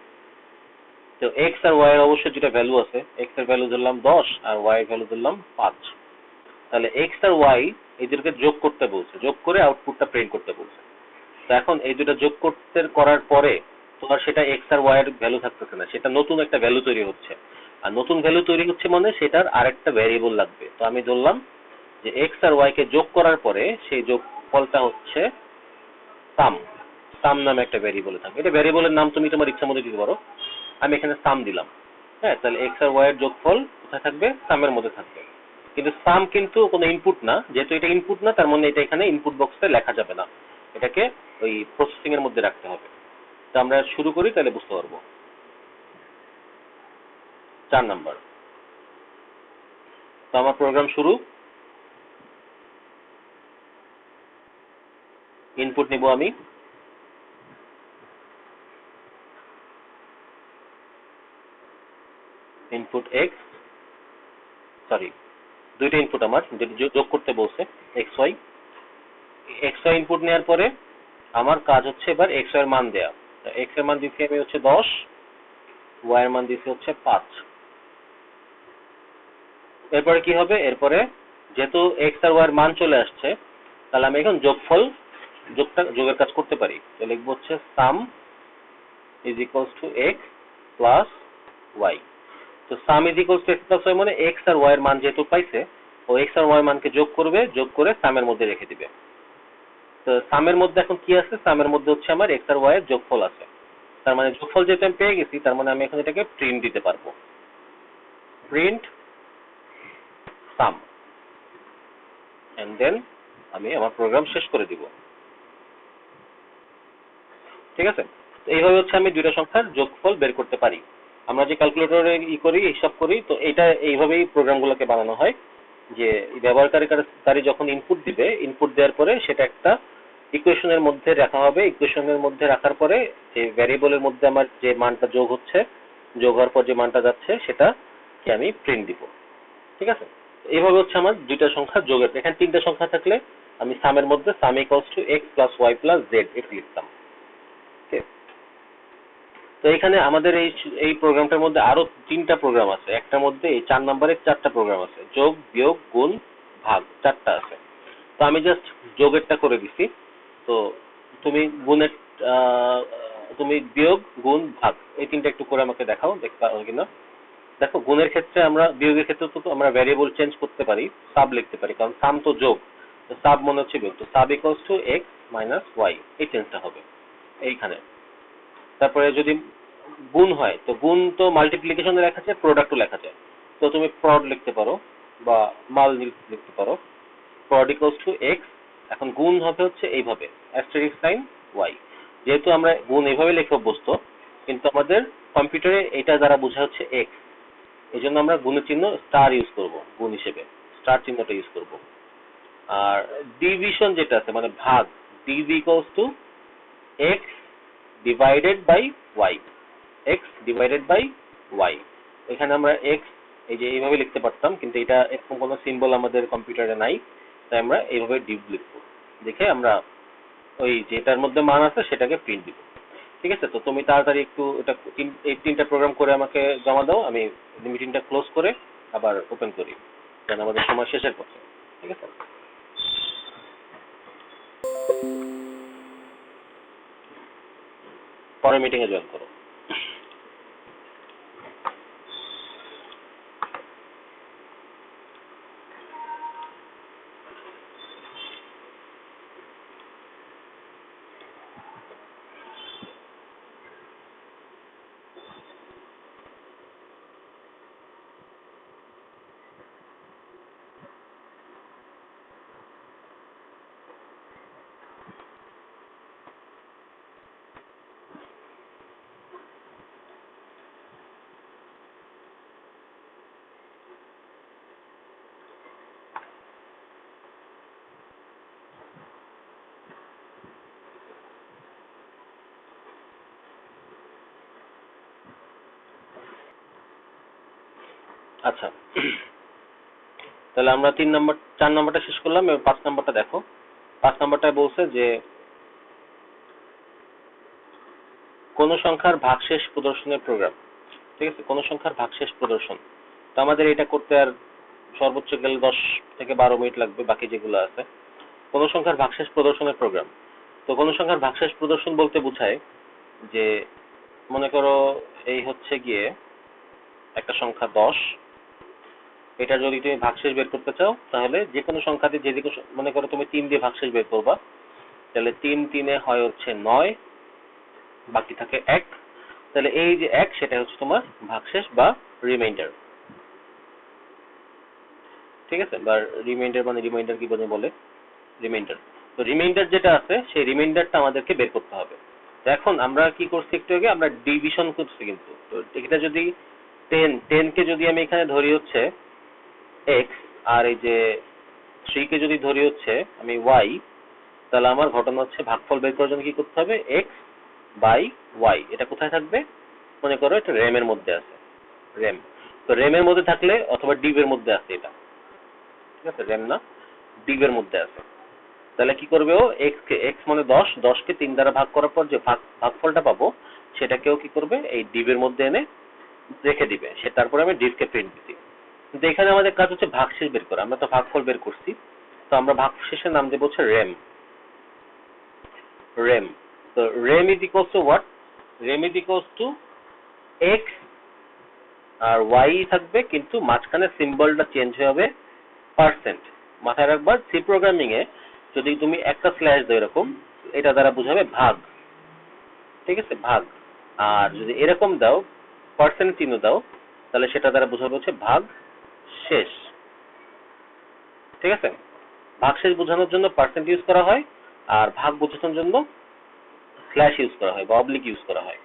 তো এক্স আর ওয়াই এর অবশ্যই যেটা ভ্যালু আছে, এক্স এর ভ্যালু ধরলাম 10 আর ওয়াই এর ভ্যালু ধরলাম 5। তাহলে এক্স আর ওয়াই এদেরকে যোগ করতে বলছে, যোগ করে আউটপুটটা প্রিন্ট করতে বলছে। তো এখন এই দুটো যোগ করার পরে তোমার সেটা এক্স আর ওয়াই এর ভ্যালু থাকতেছে না, সেটা নতুন একটা ভ্যালু তৈরি হচ্ছে। আর নতুন ভ্যালু তৈরি হচ্ছে মানে সেটার আরেকটা ভ্যারিয়েবল লাগবে। তো আমি ধরলাম যে এক্স আর ওয়াই কে যোগ করার পরে সেই যোগফলটা হচ্ছে সাম। সাম নামে একটা ভ্যারিয়েবল থাকবে। এটা ভ্যারিয়েবলের নাম তুমি তোমার ইচ্ছা মতো দিতে পারো, আমি এখানে সাম দিলাম। হ্যাঁ, তাহলে এক্স আর ওয়াই এর যোগফল কোথায় থাকবে? সামের মধ্যে থাকবে। কিন্তু সাম কিন্তু কোনো ইনপুট না, যেহেতু এটা ইনপুট না তার মানে এটা এখানে ইনপুট বক্সে লেখা যাবে না, এটাকে ওই প্রসেসিং এর মধ্যে রাখতে হবে। তো আমরা শুরু করি, তাহলে বুঝতে পারবো। 4 নাম্বার। তো আমার প্রোগ্রাম শুরু। ইনপুট নিব আমি, ইনপুট x, সরি দুইটা ইনপুট আমার যোগ করতে বলছে, xy। xy ইনপুট নেওয়ার পরে আমার কাজ হচ্ছে এবার xy এর মান দেয়া। x এর মান দিচ্ছি আমি হচ্ছে 10, y এর মান দিচ্ছি হচ্ছে 5। এরপরে কি হবে, এরপরে যেহেতু x আর y এর মান চলে আসছে, তাহলে আমি এখন যোগের কাজ করতে পারি। তো লিখবো হচ্ছে sum is equals to x plus y। তো sum is equals to x plus y মানে x আর y এর মান যেহেতু পাইছে, ও x আর y এর মানকে যোগ করবে, যোগ করে sum এর মধ্যে রেখে দিবে। তো sum এর মধ্যে এখন কি আছে, sum এর মধ্যে হচ্ছে আমার x আর y এর যোগফল আছে। তার মানে যোগফল যেহেতু আমি পেয়ে গেছি, তার মানে আমি এখন এটাকে প্রিন্ট দিতে পারবো। প্রিন্ট sum and then আমি আমার প্রোগ্রাম শেষ করে দিব। ঠিক আছে, এইভাবে হচ্ছে আমি দুইটা সংখ্যার যোগফল বের করতে পারি। আমরা যে ক্যালকুলেটরে করি, হিসাব করি, তো এটা এইভাবেই প্রোগ্রামগুলোকে বানানো হয় যে ব্যবহারকারী যখন ইনপুট দিবে, ইনপুট দেওয়ার পরে সেটা একটা ইকুয়েশনের মধ্যে রাখা হবে। ইকুয়েশনের মধ্যে রাখার পরে যে ভ্যারিয়েবলের মধ্যে আমার যে মানটা যোগ হচ্ছে, যোগ হওয়ার পর যে মানটা যাচ্ছে সেটাকে আমি প্রিন্ট দিব। ঠিক আছে, এইভাবে হচ্ছে আমার দুইটা সংখ্যা যোগের। এখানে তিনটা সংখ্যা থাকলে আমি সামের মধ্যে sum equals to x plus y plus z এটা লিখতাম। তো এখানে আমাদের এই প্রোগ্রামটার মধ্যে আরো 3টা প্রোগ্রাম আছে। একটার মধ্যে এই 4 নম্বরের 4টা প্রোগ্রাম আছে, যোগ, বিয়োগ, গুণ, ভাগ 4টা আছে। তো আমি জাস্ট যোগেরটা করে দিছি। তো তুমি গুণের তুমি বিয়োগ, গুণ, ভাগ এই 3টা একটু করে আমাকে দেখাও, দেখতে পারো কিনা। দেখো, গুণের ক্ষেত্রে আমরা, বিয়োগের ক্ষেত্রে তো আমরা ভ্যারিয়েবল চেঞ্জ করতে পারি, সাব লিখতে পারি, কারণ সাম তো যোগ, তো সাব মনে হচ্ছে বিয়োগ। তো sub equals to x minus y, এই চেঞ্জটা হবে এইখানে। তারপরে যদি গুণ হয়, তো গুণ তো মাল্টিপ্লিকেশনে লেখা যায়, প্রোডাক্টও লেখা যায়। তো তুমি প্রড লিখতে পারো বা মাল লিখতে পারো। প্রড ইকুয়ালস টু x, এখন গুণ হবে হচ্ছে এইভাবে অ্যাস্টেরিস্ক সাইন y। যেহেতু আমরা গুণ এইভাবে লিখে অভ্যস্ত, কিন্তু আমাদের কম্পিউটারে এটা দ্বারা বোঝা হচ্ছে x, এই জন্য আমরা গুণের চিহ্ন স্টার ইউজ করব, গুণ হিসেবে স্টার চিহ্নটা ইউজ করব। আর ডিভিশন যেটা আছে মানে ভাগ, div equals to x divided by y, x divided by y। এখানে আমরা x এই যে এইভাবে লিখতে পারতাম, কিন্তু এটা এরকম কোনো সিম্বল আমাদের কম্পিউটারে নাই, তাই আমরা এইভাবে ডিভ লিখবো, দেখে আমরা ওই যেটার মধ্যে মান আছে সেটাকে প্রিন্ট দিব। ঠিক আছে, তো তুমি তাড়াতাড়ি একটু এটা এই 3টা প্রোগ্রাম করে আমাকে জমা দাও, আমি মিটিংটা ক্লোজ করে আবার ওপেন করি, কারণ আমাদের সময় শেষের পথে। ঠিক আছে, পরে মিটিং এ জয়েন করো। আচ্ছা, তাহলে আমরা 4 নম্বরটা শেষ করলাম, এবার 5 নম্বরটা দেখো। 5 নম্বরটায় বলছে যে কোন সংখ্যার ভাগশেষ প্রদর্শনের প্রোগ্রাম। ঠিক আছে, কোন সংখ্যার ভাগশেষ প্রদর্শন। তো আমাদের এটা করতে আর সর্বোচ্চ গেলে 10 থেকে 12 মিনিট লাগবে, বাকি যেগুলো আছে। কোন সংখ্যার ভাগশেষ প্রদর্শনের প্রোগ্রাম। তো কোন সংখ্যার ভাগশেষ প্রদর্শন বলতে বোঝায় যে মনে করো এই হচ্ছে গিয়ে একটা সংখ্যা 10, এটা যদি তুমি ভাগশেষ বের করতে চাও, তাহলে যে কোনো সংখ্যা দিয়ে যেদিকে, মনে করো তুমি 3 দিয়ে ভাগশেষ বের করবা, তাহলে 3 3 হয় হচ্ছে 9, বাকি থাকে 1। তাহলে এই যে 1, সেটা হচ্ছে তোমার ভাগশেষ বা রিমাইন্ডার। ঠিক আছে, বা রিমাইন্ডার মানে রিমাইন্ডার কি বলে রিমাইন্ডার। তো রিমাইন্ডার যেটা আছে, সেই রিমাইন্ডারটা আমাদেরকে বের করতে হবে। এখন আমরা কি করছি, একটু আগে আমরা ডিভিশন করছি, কিন্তু তো এটা যদি 10 কে যদি আমি এখানে ধরি হচ্ছে x, আর এই যে 3 কে যদি ধরি হচ্ছে আমি y, তাহলে আমার ঘটনা হচ্ছে ভাগফল বের করার জন্য কি করতে হবে, x বাই y। এটা কোথায় থাকবে, মনে করো এটা র্যাম এর মধ্যে আছে, র্যাম। তো র্যাম এর মধ্যে থাকলে অথবা ডিভ এর মধ্যে আছে এটা, ঠিক আছে, র্যাম না ডিভ এর মধ্যে আছে। তাহলে কি করবে ও, x মানে 10 কে 3 দ্বারা ভাগ করার পর যে ভাগফলটা পাবো সেটাকেও কি করবে, এই ডিভের মধ্যে এনে রেখে দিবে। সে তারপরে আমি ডিভকে প্রিন্ট দিচ্ছি। কিন্তু এখানে আমাদের কাজ হচ্ছে ভাগশেষ বের করা। আমরা তো ভাগফল বের করছি, তো আমরা ভাগশেষের নাম দেবো হচ্ছে র্যাম। র্যাম, তো rem is equals to what, rem is equals to x আর y থাকবে, কিন্তু মাঝখানে সিম্বলটা চেঞ্জ হয়ে হবে পার্সেন্ট। মাথায় রাখবা সি প্রোগ্রামিং এ যদি তুমি একটা স্ল্যাশ দাও এরকম, এটা দ্বারা বোঝাবে ভাগ, ঠিক আছে, ভাগ। আর যদি এরকম দাও পার্সেন্ট চিহ্ন দাও, তাহলে সেটা দ্বারা বোঝাবে হচ্ছে ভাগ শেষ, ঠিক আছে। ভাগ শেষ বোঝানোর জন্য পার্সেন্ট ইউজ করা হয়, আর ভাগ বোঝানোর জন্য স্ল্যাশ ইউজ করা হয় বা অবলিক ইউজ করা হয়।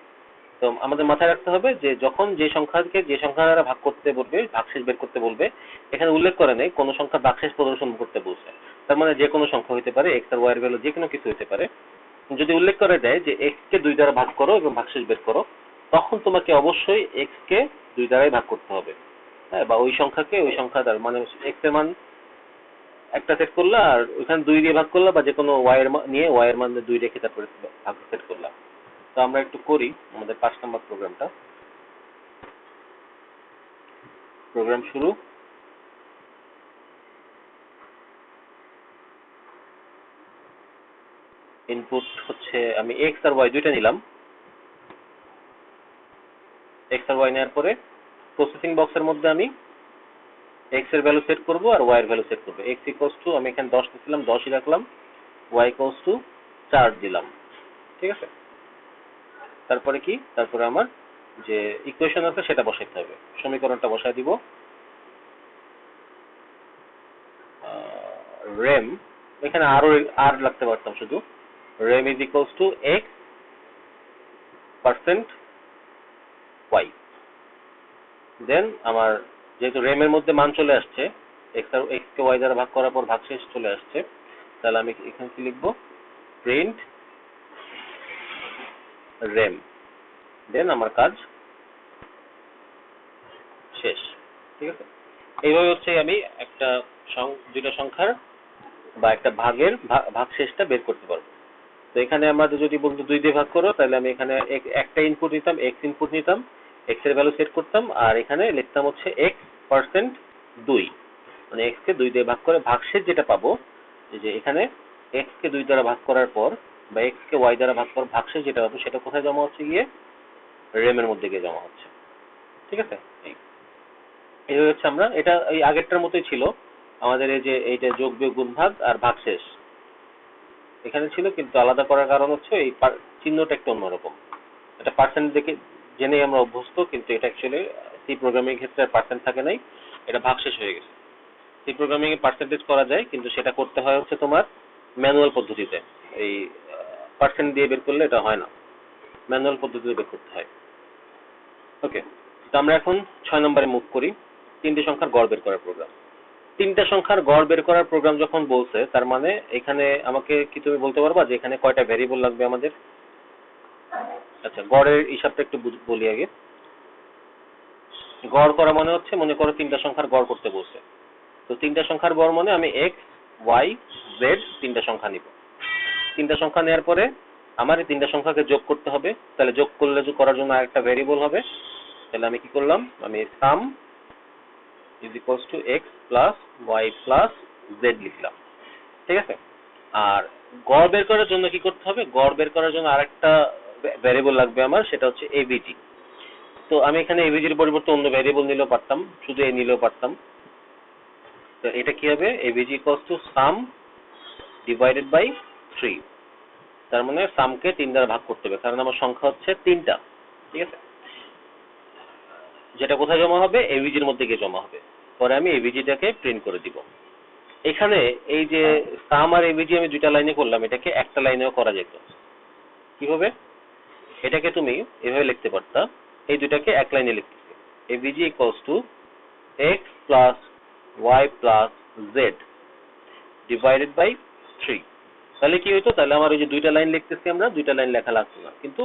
তো আমাদের মাথায় রাখতে হবে যে যখন যে সংখ্যাকে যে সংখ্যা দ্বারা ভাগ করতে বলবে, ভাগশেষ বের করতে বলবে, এখানে উল্লেখ করে নেই কোন সংখ্যা ভাগশেষ প্রদর্শন করতে বলছে, তার মানে যে কোনো সংখ্যা হতে পারে, এক্স আর ওয়াই এর ভ্যালু যে কোনো কিছু হতে পারে। যদি উল্লেখ করে দেয় যে এক্স কে 2 দ্বারা ভাগ করো এবং ভাগশেষ বের করো, তখন তোমাকে অবশ্যই এক্স কে 2 দ্বারাই ভাগ করতে হবে, হ্যাঁ, বা ওই সংখ্যাকে ওই সংখ্যা দ্বারা, মানে এক্স এর মান একটা সেট করলা আর ওইখানে 2 দিয়ে ভাগ করলা, বা যে কোনো ওয়াই এর নিয়ে ওয়াই এর মান 2 রেখে তারপরে ভাগ সেট করলা। তো আমরা একটু করি আমাদের 5 নম্বর প্রোগ্রামটা। প্রোগ্রাম শুরু। ইনপুট হচ্ছে আমি এক্স আর ওয়াই দুইটা নিলাম। এক্স আর ওয়াই নেওয়ার পরে প্রসেসিং বক্সের মধ্যে আমি এক্স এর ভ্যালু সেট করব আর ওয়াই এর ভ্যালু সেট করব। এক্স ইকুয়ালস টু, আমি এখানে 10 দিছিলাম, 10ই রাখলাম। ওয়াই ইকুয়ালস টু 4 দিলাম, ঠিক আছে। তারপরে কি, তারপরে আমার যে ইকুয়েশন আছে সেটা বসাইতে হবে, সমীকরণটা বসাই দিব। র্যাম, এখানে আরো আর লাগতে পারতাম শুধু, RAM is equals to X percent Y. Then আমার যেহেতু র্যাম এর মধ্যে মান চলে আসছে, এক্স কে ওয়াই দ্বারা ভাগ করার পর ভাগশেষ চলে আসছে, তাহলে আমি এখানে কি লিখবো, প্রিন্ট র্যাম। দেন আমার কাজ শেষ, ঠিক আছে। এইভাবে হচ্ছে আমি একটা দুইটা সংখ্যার বা একটা ভাগের ভাগশেষটা বের করতে পারবো। তো এখানে আমাদের যদি বলতো 2 দিয়ে ভাগ করো, তাহলে আমি এখানে একটা ইনপুট নিতাম, এক্স ইনপুট নিতাম, এক্স এর ভ্যালু সেট করতাম, আর এখানে লিখতাম হচ্ছে এক্স পার্সেন্ট 2, মানে এক্স কে 2 দিয়ে ভাগ করে ভাগশেষ যেটা পাবো, যে এখানে এক্স কে 2 দ্বারা ভাগ করার পর বা এক্স কে ওয়াই দ্বারা ভাগ করার ভাগশেষ যেটা পাবো সেটা কোথায় জমা হচ্ছে, গিয়ে র্যাম এর মধ্যে গিয়ে জমা হচ্ছে, ঠিক আছে। এই হচ্ছে আমরা, এটা এই আগেরটার মতোই ছিল আমাদের, এই যে এইটা যোগ বিয়োগ গুণ ভাগ আর ভাগশেষ এখানে ছিল, কিন্তু আলাদা করার কারণ হচ্ছে এই চিহ্নটা একটু অন্যরকম। এটা পার্সেন্ট দেখে জেনেই আমরা অভ্যস্ত, কিন্তু এটা অ্যাকচুয়ালি সি প্রোগ্রামিং এর ক্ষেত্রে পার্সেন্ট থাকে নাই, এটা ভাগশেষ হয়ে গেছে। সি প্রোগ্রামিং এ পার্সেন্টেজ করা যায়, কিন্তু সেটা করতে হয় হচ্ছে তোমার ম্যানুয়াল পদ্ধতিতে। এই পার্সেন্ট দিয়ে বের করলে এটা হয় না, ম্যানুয়াল পদ্ধতিতে বের করতে হয়। ওকে, তো আমরা এখন 6 নম্বরে মুভ করি, 3টে সংখ্যার গড় বের করার প্রোগ্রাম। 3টা সংখ্যার গড় বের করার প্রোগ্রাম যখন বলছে, তার মানে এখানে আমাকে কি তুমি বলতে পারবা যে এখানে কয়টা ভেরিয়েবল লাগবে আমাদের? আচ্ছা, গড়ের হিসাবটা একটু বলি আগে। গড় করা মানে হচ্ছে, মনে করো 3টা সংখ্যার গড় করতে বলছে, তো 3টা সংখ্যার গড় মানে আমি এক্স ওয়াই জেড 3টা সংখ্যা নিব। 3টা সংখ্যা নেওয়ার পরে আমার এই 3টা সংখ্যাকে যোগ করতে হবে, তাহলে যোগ করলে করার জন্য আরেকটা ভেরিয়েবল হবে। তাহলে আমি কি করলাম, আমি sum is equals to x plus y plus z লিখলাম, ঠিক আছে। আর গড় বের করার জন্য কি করতে হবে, গড় বের করার জন্য আরেকটা ভ্যারিয়েবল লাগবে আমার, সেটা হচ্ছে এভিজি। তো আমি এখানে এভিজির পরিবর্তে অন্য ভ্যারিয়েবল নিলেও পারতাম, শুধু এ নিলেও পারতাম। তো এটা কি হবে, AVG equals to sum divided by 3। তার মানে সামকে 3 দ্বারা ভাগ করতে হবে, কারণ আমার সংখ্যা হচ্ছে 3টা, ঠিক আছে। যেটা কোথায় জমা হবে, এভিজির মধ্যে গিয়ে জমা হবে। পরে আমি এভিজিটাকে প্রিন্ট করে দিব। এখানে এই যে সাম আর এভিজি আমি 2টা লাইনে করলাম, এটাকে একটা লাইনেও করা যেত। কিভাবে, এটাকে তুমি এভাবে লিখতে পারতা, এই দুটাকে এক লাইনে লিখতেছি, AVG equals to x plus y plus z divided by 3. তাহলে কি হইতো, তাহলে আমার ওই যে দুইটা লাইন লিখতেছি আমরা, দুইটা লাইন লেখা লাগতো না, কিন্তু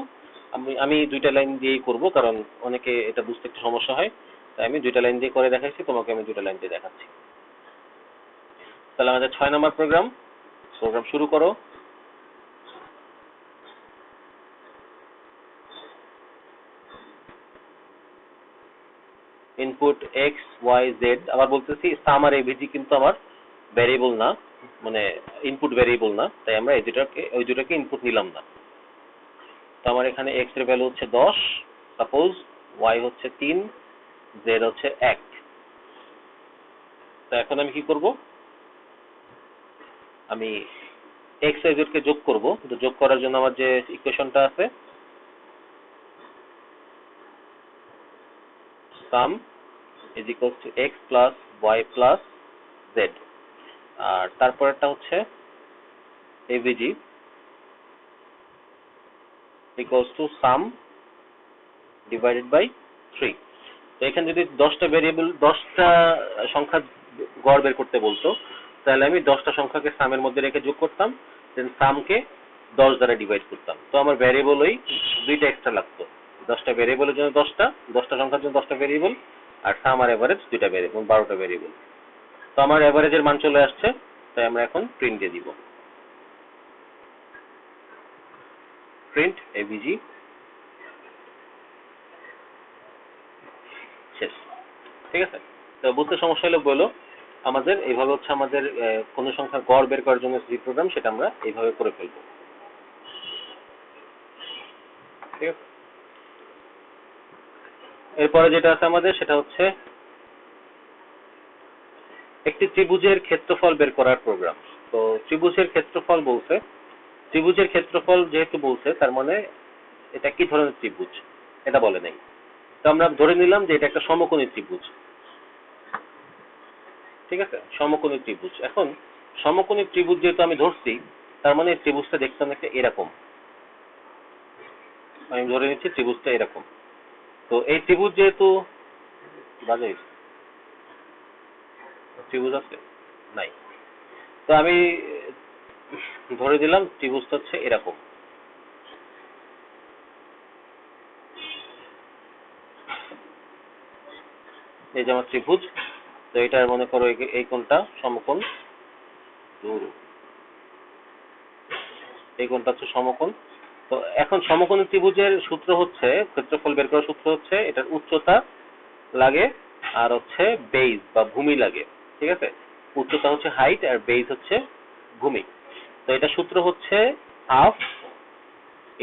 আমি দুইটা লাইন দিয়েই করব, কারণ অনেকে এটা বুঝতে একটু সমস্যা হয়, তাই আমি দুইটা লাইন দিয়ে করে দেখাচ্ছি, তোমাকে আমি দুইটা লাইন দিয়ে দেখাচ্ছি। তাহলে আমাদের 6 নম্বর প্রোগ্রাম শুরু করো। ইনপুট এক্স ওয়াই জেড, আবার বলতেছি সাম আর এভিজি কিন্তু আমার ভ্যারিয়েবল না, মানে ইনপুট ভ্যারিয়েবল না, তাই আমরা ওই দুটাকে ইনপুট নিলাম না। তো আমার এখানে এক্স এর ভ্যালু হচ্ছে 10 সাপোজ, ওয়াই হচ্ছে 3, জেড হচ্ছে 1। তো এখন আমি কি করব, আমি এক্স ওয়াই জেড কে যোগ করব। তো যোগ করার জন্য আমার যে ইকুয়েশনটা আছে, সাম is equals to x plus y plus z, আর তারপরেরটা হচ্ছে avg equals to sum divided by 3। তো এখানে যদি 10টা ভেরিয়েবল 10টা সংখ্যা গড় বের করতে বলতো, তাহলে আমি 10টা সংখ্যাকে সামের মধ্যে রেখে যোগ করতাম, দেন সামকে 10 দ্বারা ডিভাইড করতাম। তো আমার ভ্যারিয়েবল ওই দুইটা এক্সট্রা লাগতো, 10টা ভেরিয়েবলের জন্য 10টা সংখ্যার জন্য 10টা ভেরিয়েবল, আর সাম আর এভারেজ দুইটা ভেরিয়েবল, 12টা ভেরিয়েবল। তো আমার এভারেজের মান চলে আসছে, তাই আমরা এখন প্রিন্ট দিয়ে দিব, প্রিন্ট avg শেষ। ঠিক আছে, তো বুঝতে সমস্যা হলে বলো। আমাদের এইভাবে হচ্ছে আমাদের কোন সংখ্যার গড় বের করার জন্য যে প্রোগ্রাম, সেটা আমরা এইভাবে করে ফেলবো। ঠিক আছে, এরপরে যেটা আছে আমাদের, সেটা হচ্ছে একটি ত্রিভুজের ক্ষেত্রফল বের করার প্রোগ্রাম। তো ত্রিভুজের ক্ষেত্রফল বলছে, ত্রিভুজের ক্ষেত্রফল যেহেতু বলছে, তার মানে এটা কি ধরনের ত্রিভুজ এটা বলে নাই। তো আমরা ধরে নিলাম যে এটা একটা সমকোণী ত্রিভুজ। ঠিক আছে, সমকোণী ত্রিভুজ। এখন সমকোণী ত্রিভুজ যেহেতু আমি ধরছি, তার মানে ত্রিভুজটা দেখতে অনেকটা এরকম। আমি ধরে নিচ্ছি ত্রিভুজটা এরকম। তো এই ত্রিভুজ যেহেতু বাজে ত্রিভুজ আছে নাই, তো আমি ধরে দিলাম ত্রিভুজটা হচ্ছে এরকম। এই যে আমার ত্রিভুজ, তো এটা মনে করো এই কোণটা সমকোণ, এই কোণটা হচ্ছে সমকোণ। তো এখন সমকোণী ত্রিভুজের সূত্র হচ্ছে, ক্ষেত্রফল বের করার সূত্র হচ্ছে, এটার উচ্চতা লাগে আর হচ্ছে বেজ বা ভূমি লাগে। ঠিক আছে, উচ্চতা হচ্ছে হাইট আর বেজ হচ্ছে ভূমি। তো এটা সূত্র হচ্ছে half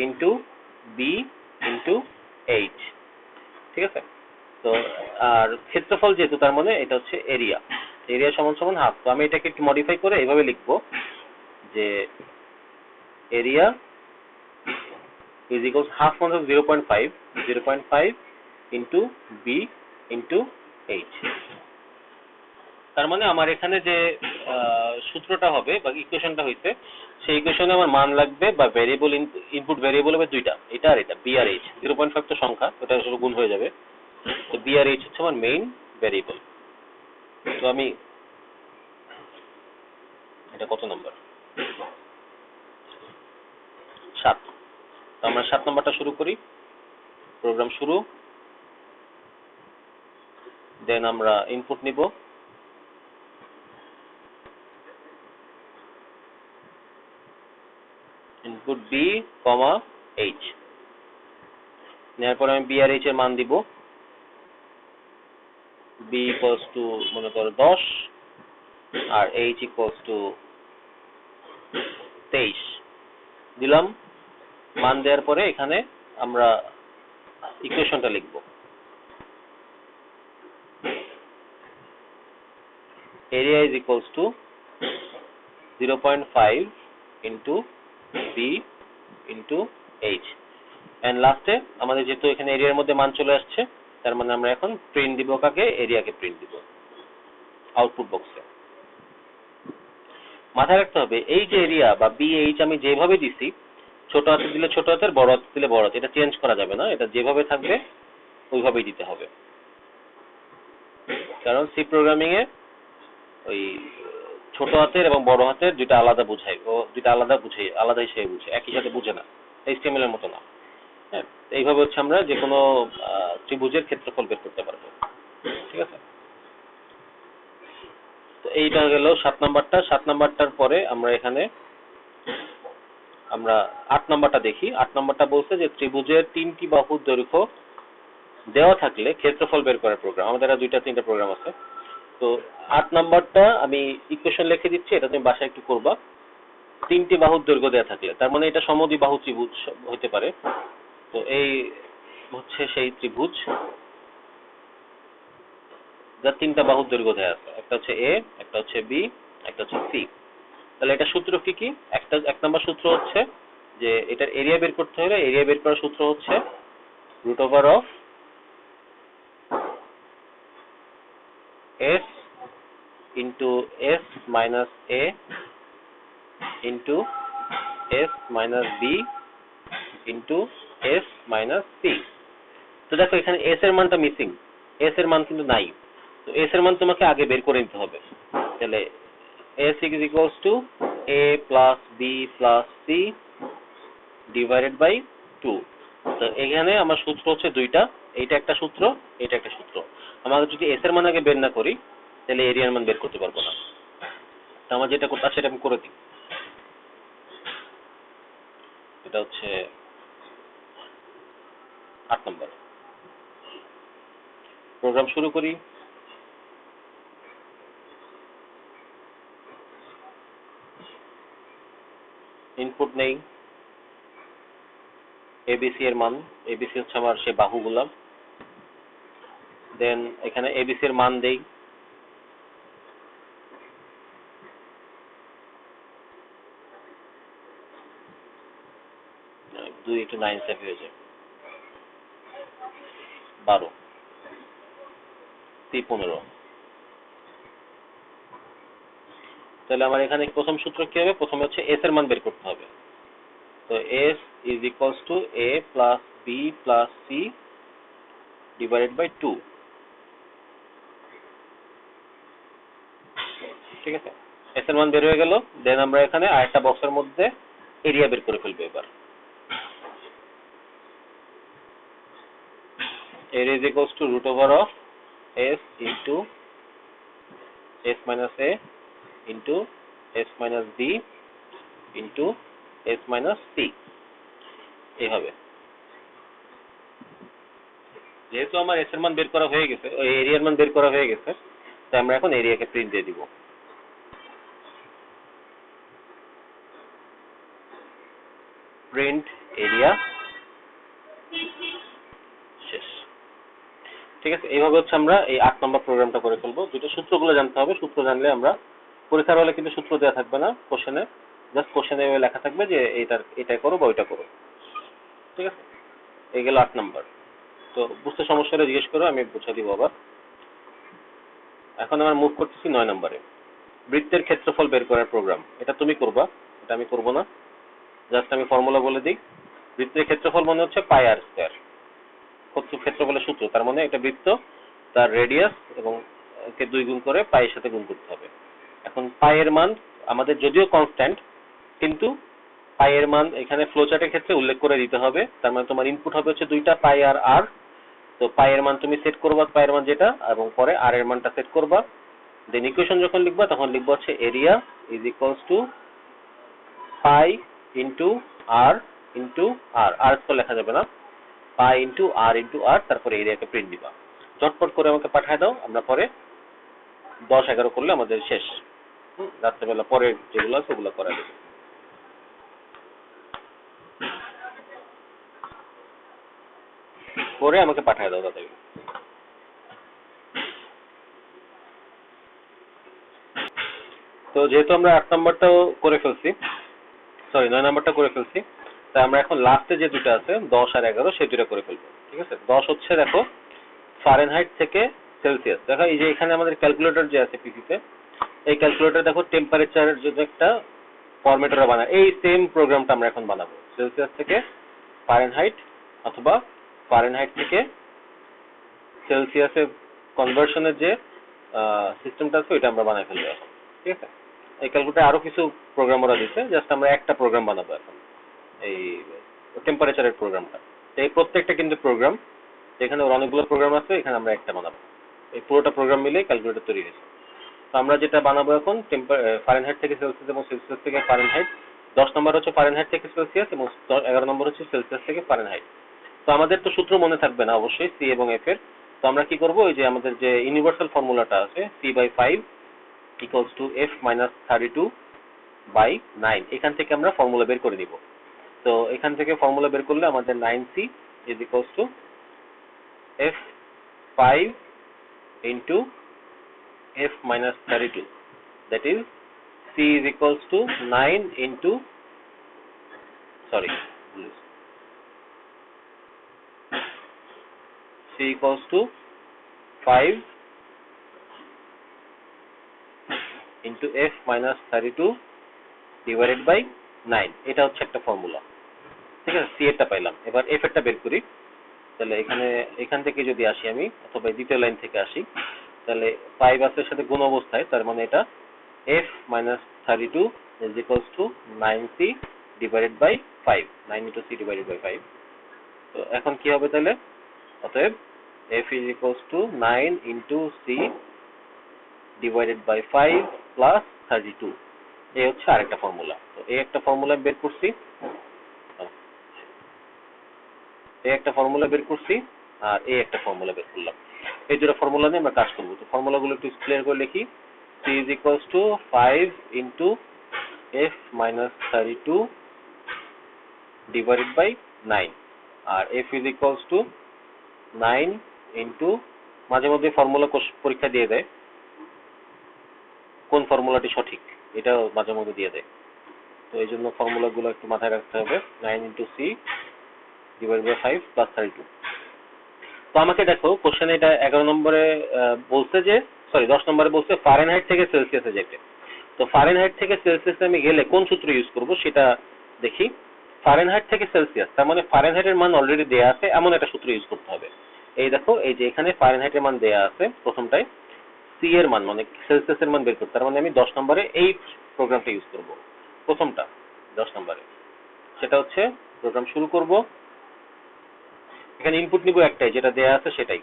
into B into H. ঠিক আছে, তো আর ক্ষেত্রফল যেহেতু, তার মানে এটা হচ্ছে এরিয়া, এরিয়া সমান সমান হাফ। তো আমি এটাকে একটু মডিফাই করে এইভাবে লিখবো যে এরিয়া is equals half মানে 0.5 ইন্টু বি ইন্টু এইচ। তার মানে আমার এখানে যে সূত্রটা হবে বা ইকুয়েশনটা হইছে, সেই ইকুয়েশনে আমার মান লাগবে বা ভেরিয়েবল, ইনপুট ভেরিয়েবল হবে দুইটা, এটা আর এটা, বি আর এইচ। 0.5 তো সংখ্যা, ওটা আসলে গুণ হয়ে যাবে। তো বি আর এইচ হচ্ছে আমার মেইন ভেরিয়েবল। তো আমি এটা কত নাম্বার, 7। তো আমরা 7 নাম্বারটা শুরু করি, প্রোগ্রাম শুরু। দেন আমরা ইনপুট নিব, ইনপুট বি কমা এইচ। নেওয়ার পর আমি বি আর এইচ এর মান দিব, বি ইকুয়ালস টু মনে করো 10 আর এইচ ইকুয়ালস টু 23 দিলাম। মান দেওয়ার পরে এখানে আমরা ইকুয়েশনটা লিখব, area is equals to 0.5 into b into h, and লাস্টে আমাদের যেহেতু এখানে এরিয়ার মধ্যে মান চলে আসছে, তার মানে আমরা এখন প্রিন্ট দিব কাকে, এরিয়াকে প্রিন্ট দিব আউটপুট বক্সে। মাথায় রাখতে হবে এই যে এরিয়া বা বি এইচ আমি যেভাবে দিছি, ছোট হাতে দিলে ছোট হাতের, বড় হাতে দিলে বড় হাতে, এটা চেঞ্জ করা যাবে না, এটা যেভাবে থাকবে ওইভাবেই দিতে হবে। কারণ সি প্রোগ্রামিং এ ওই ছোট হাতের এবং বড় হাতের দুইটা আলাদা বোঝায়, ও দুইটা আলাদা হিসেবে বুঝে, একই সাথে বুঝে না, এইচটিএমএল এর মতো না। হ্যাঁ, এইভাবে হচ্ছে আমরা যে কোনো ত্রিভুজের ক্ষেত্রফল বের করতে পারবো। ঠিক আছে, তো এইটা গেল 7 নাম্বারটা। 7 নাম্বারটার পরে আমরা এখানে 8 নাম্বারটা দেখি। 8 নাম্বারটা বলছে যে ত্রিভুজের 3টি বাহুর দৈর্ঘ্য দেওয়া থাকলে ক্ষেত্রফল বের করার প্রোগ্রাম। আমাদের আর 2-3টা প্রোগ্রাম আছে। তো 8 নাম্বারটা আমি ইকুয়েশন লিখে দিচ্ছি, এটা তুমি বাসায় একটু করবা। 3টি বাহুর দৈর্ঘ্য দেওয়া থাকলে তার মানে এটা সমদ্বিবাহু ত্রিভুজ হতে পারে। তো এই হচ্ছে সেই ত্রিভুজ যার 3টা বাহুর দৈর্ঘ্য দেওয়া আছে, একটা হচ্ছে এ, একটা হচ্ছে বি, একটা হচ্ছে সি। তাহলে এটা সূত্র কি কি? এক নম্বর সূত্র হচ্ছে যে এটার এরিয়া বের করতে হলে এরিয়া বের করার সূত্র হচ্ছে root over of S into S minus A into S minus B into S minus C. তো দেখো এখানে এস এর মানটা মিসিং, এস এর মান কিন্তু নাই। তো এস এর মান তোমাকে আগে বের করে নিতে হবে। তাহলে S is equals to A plus B plus C divided by 2। তো এখানে আমার সূত্র হচ্ছে দুইটা, এইটা একটা সূত্র, এটা একটা সূত্র। আমাকে যদি এস এর মান আগে বের না করি তাহলে এরিয়ার মান বের করতে পারবো না। তো আমার যেটা করতে সেটা আমি করে দিই। এটা হচ্ছে 8 নম্বর। প্রোগ্রাম শুরু করি। ইনপুট নেই এবিসি এর মান, এবিসি হচ্ছে আমার সে বাহুগুলা। দেন এখানে এবিসি এর মান দেই, দুই একটু 9 সেভ হয়ে যায়, 12 সি 15। তাহলে আমার এখানে প্রথম সূত্র কি হবে? প্রথমে হচ্ছে এস এর মান বের করতে হবে। তো S is equals to A plus B plus C divided by 2। ঠিক আছে, এস এর মান বের হয়ে গেল। দেন আমরা এখানে আরেকটা বক্সের মধ্যে এরিয়া বের করে ফেলবো। এবার area is equals to root over of s into s minus a into s minus b into s minus c। এইভাবে যেহেতু আমার এস এর মান বের করা হয়ে গেছে, ওই এরিয়ার মান বের করা হয়ে গেছে, তাই আমরা এখন এরিয়াকে প্রিন্ট দিয়ে দিব। প্রিন্ট এরিয়া শেষ। ঠিক আছে, এইভাবে হচ্ছে আমরা এই 8 নম্বর প্রোগ্রামটা করে ফেলবো। দুটো সূত্রগুলো জানতে হবে, সূত্র জানলে আমরা পরীক্ষার হলে কিন্তু সূত্র দেওয়া থাকবে না কোশ্চেনে, জাস্ট কোশ্চেনে লেখা থাকবে যে এটাই করো বা ওইটা করো। ঠিক আছে, এই গেল 8 নম্বর। তো বুঝতে সমস্যা হলে জিজ্ঞেস করো, আমি বুঝিয়ে দিব আবার। এখন আমরা মুভ করতেছি 9 নম্বরে, বৃত্তের ক্ষেত্রফল বের করার প্রোগ্রাম। এটা তুমি করবা, এটা আমি করব না, জাস্ট আমি ফর্মুলা বলে দিই। বৃত্তের ক্ষেত্রফল মানে হচ্ছে পাই আর স্কয়ার, ক্ষেত্রফলের সূত্র। তার মানে একটা বৃত্ত, তার রেডিয়াস এবং কে 2 গুণ করে পায়ের সাথে গুণ করতে হবে। এখন পায়ের মান আমাদের যদিও কনস্ট্যান্ট, কিন্তু পায়ের মান এখানে ফ্লোচার্টের ক্ষেত্রে উল্লেখ করে দিতে হবে। তার মানে তোমার ইনপুট হবে হচ্ছে 2টা পাই আর আর। তো পায়ের মান তুমি সেট করবা, পায়ের মান যেটা, এবং পরে আর এর মানটা সেট করবা। দেন ইকুয়েশন যখন লিখবা তখন লিখবা হচ্ছে area is equals to pi into R into R, R square লেখা যাবে না, পাই ইন্টু আর, তারপরে এরিয়াকে প্রিন্ট দিবা। চটপট করে আমাকে পাঠিয়ে দাও, আমরা পরে 10-11 করলে আমাদের শেষ। রাত্রেবেলা পরে যেগুলো আছে ওগুলো করা যাবে। করে আমাকে পাঠিয়ে দাও তাড়াতাড়ি। তো যেহেতু আমরা 8 নাম্বারটাও করে ফেলছি, সরি 9 নাম্বারটা করে ফেলছি, তাই আমরা এখন লাস্টে যে দুটো আছে 10 আর 11 সেই দুটো করে ফেলবো। ঠিক আছে, 10 হচ্ছে দেখো ফারেনহাইট থেকে সেলসিয়াস। দেখো এই যে এখানে আমাদের ক্যালকুলেটর যে আছে পিসিতে, এই ক্যালকুলেটর দেখো টেম্পারেচারের জন্য একটা ফরম্যাট বানায়, এই সেম প্রোগ্রামটা আমরা এখন বানাবো। সেলসিয়াস থেকে ফারেনহাইট অথবা ফারেনহাইট থেকে সেলসিয়াসে কনভার্সনের যে সিস্টেমটা আছে ওইটা আমরা বানাই ফেলবো এখন, ঠিক আছে? এই ক্যালকুলেটরে আরো কিছু প্রোগ্রাম ওরা দিচ্ছে, জাস্ট আমরা একটা প্রোগ্রাম বানাবো এখন, এই টেম্পারেচারের প্রোগ্রামটা। এই প্রত্যেকটা কিন্তু প্রোগ্রাম, এখানে ওর অনেকগুলো প্রোগ্রাম আছে, এখানে আমরা একটা বানাবো। এই পুরোটা প্রোগ্রাম মিলে ক্যালকুলেটর তৈরি হয়েছে। তো আমরা যেটা বানাবো এখন ফারেনহাইট থেকে সেলসিয়াস এবং সেলসিয়াস থেকে ফারেনহাইট, 10 নম্বর হচ্ছে ফারেনহাইট থেকে সেলসিয়াস এবং 11 নম্বর হচ্ছে সেলসিয়াস থেকে ফারেনহাইট। তো আমাদের তো সূত্র মনে থাকবে না অবশ্যই সি এবং এফ এর। তো আমরা কি করবো, ওই যে আমাদের যে ইউনিভার্সাল ফর্মুলাটা আছে C/5 equals to F minus 32 by 9, এখান থেকে আমরা ফর্মুলা বের করে নিব। তো এখান থেকে ফর্মুলা বের করলে আমাদের 9C is equals two F5 into F minus 32, that is C is equals to 9 into, sorry, C equals to 5 into F minus 32 divided by 9, এটা হচ্ছে একটা ফর্মুলা, ঠিক আছে? C এরটা পাইলাম, এবার F এরটা বের করি। তাহলে এখান থেকে যদি আসি আমি, অথবা দ্বিতীয় লাইন থেকে আসি, তাহলে 5 আছে সাথে গুণ অবস্থায়, তার মানে এটা F minus 32 is equals to 9C divided by 5, 9 into C divided by 5. তো এখন কি হবে তাহলে? অতএব F is equals to 9 into C divided by 5 plus 32, এই হচ্ছে আরেকটা ফর্মুলা। তো এই একটা ফর্মুলা বের করছি, আর এই একটা ফর্মুলা বের করলাম। এই দুটো ফর্মুলা নিয়ে আমরা কাজ করবো। তো ফর্মুলাগুলো একটু ক্লিয়ার করে লিখি। C is equals to 5 into F minus 32 divided by 9, R F is equals to 9 into, মাঝে মধ্যে ফর্মুলা পরীক্ষা দিয়ে দেয়, কোন ফর্মুলাটি সঠিক এটাও মাঝে মধ্যে দিয়ে দেয়। তো এই জন্য ফর্মুলাগুলো একটু মাথায় রাখতে হবে। 9 into C divided by 5 plus 32। তো আমাকে দেখো কোশ্চেনে এটা 11 নম্বরে বলছে যে, সরি 10 নম্বরে বলছে ফারেনহাইট থেকে সেলসিয়াসে যেতে। তো ফারেনহাইট থেকে সেলসিয়াসে আমি গেলে কোন সূত্র ইউজ করব সেটা দেখি। ফারেনহাইট থেকে সেলসিয়াস, তার মানে ফারেনহাইটের মান অলরেডি দেয়া আছে এমন একটা সূত্র ইউজ করতে হবে। এই দেখো, এই যে এখানে ফারেনহাইটের মান দেয়া আছে প্রথমটায়, সি এর মান মানে সেলসিয়াসের মান বের করতে, তার মানে আমি 10 নম্বরে এই প্রোগ্রামটা ইউজ করব, প্রথমটা 10 নম্বরে। সেটা হচ্ছে প্রোগ্রাম শুরু করব, এখানে ইনপুট নিব একটাই, যেটা দেয়া আছে সেটাই।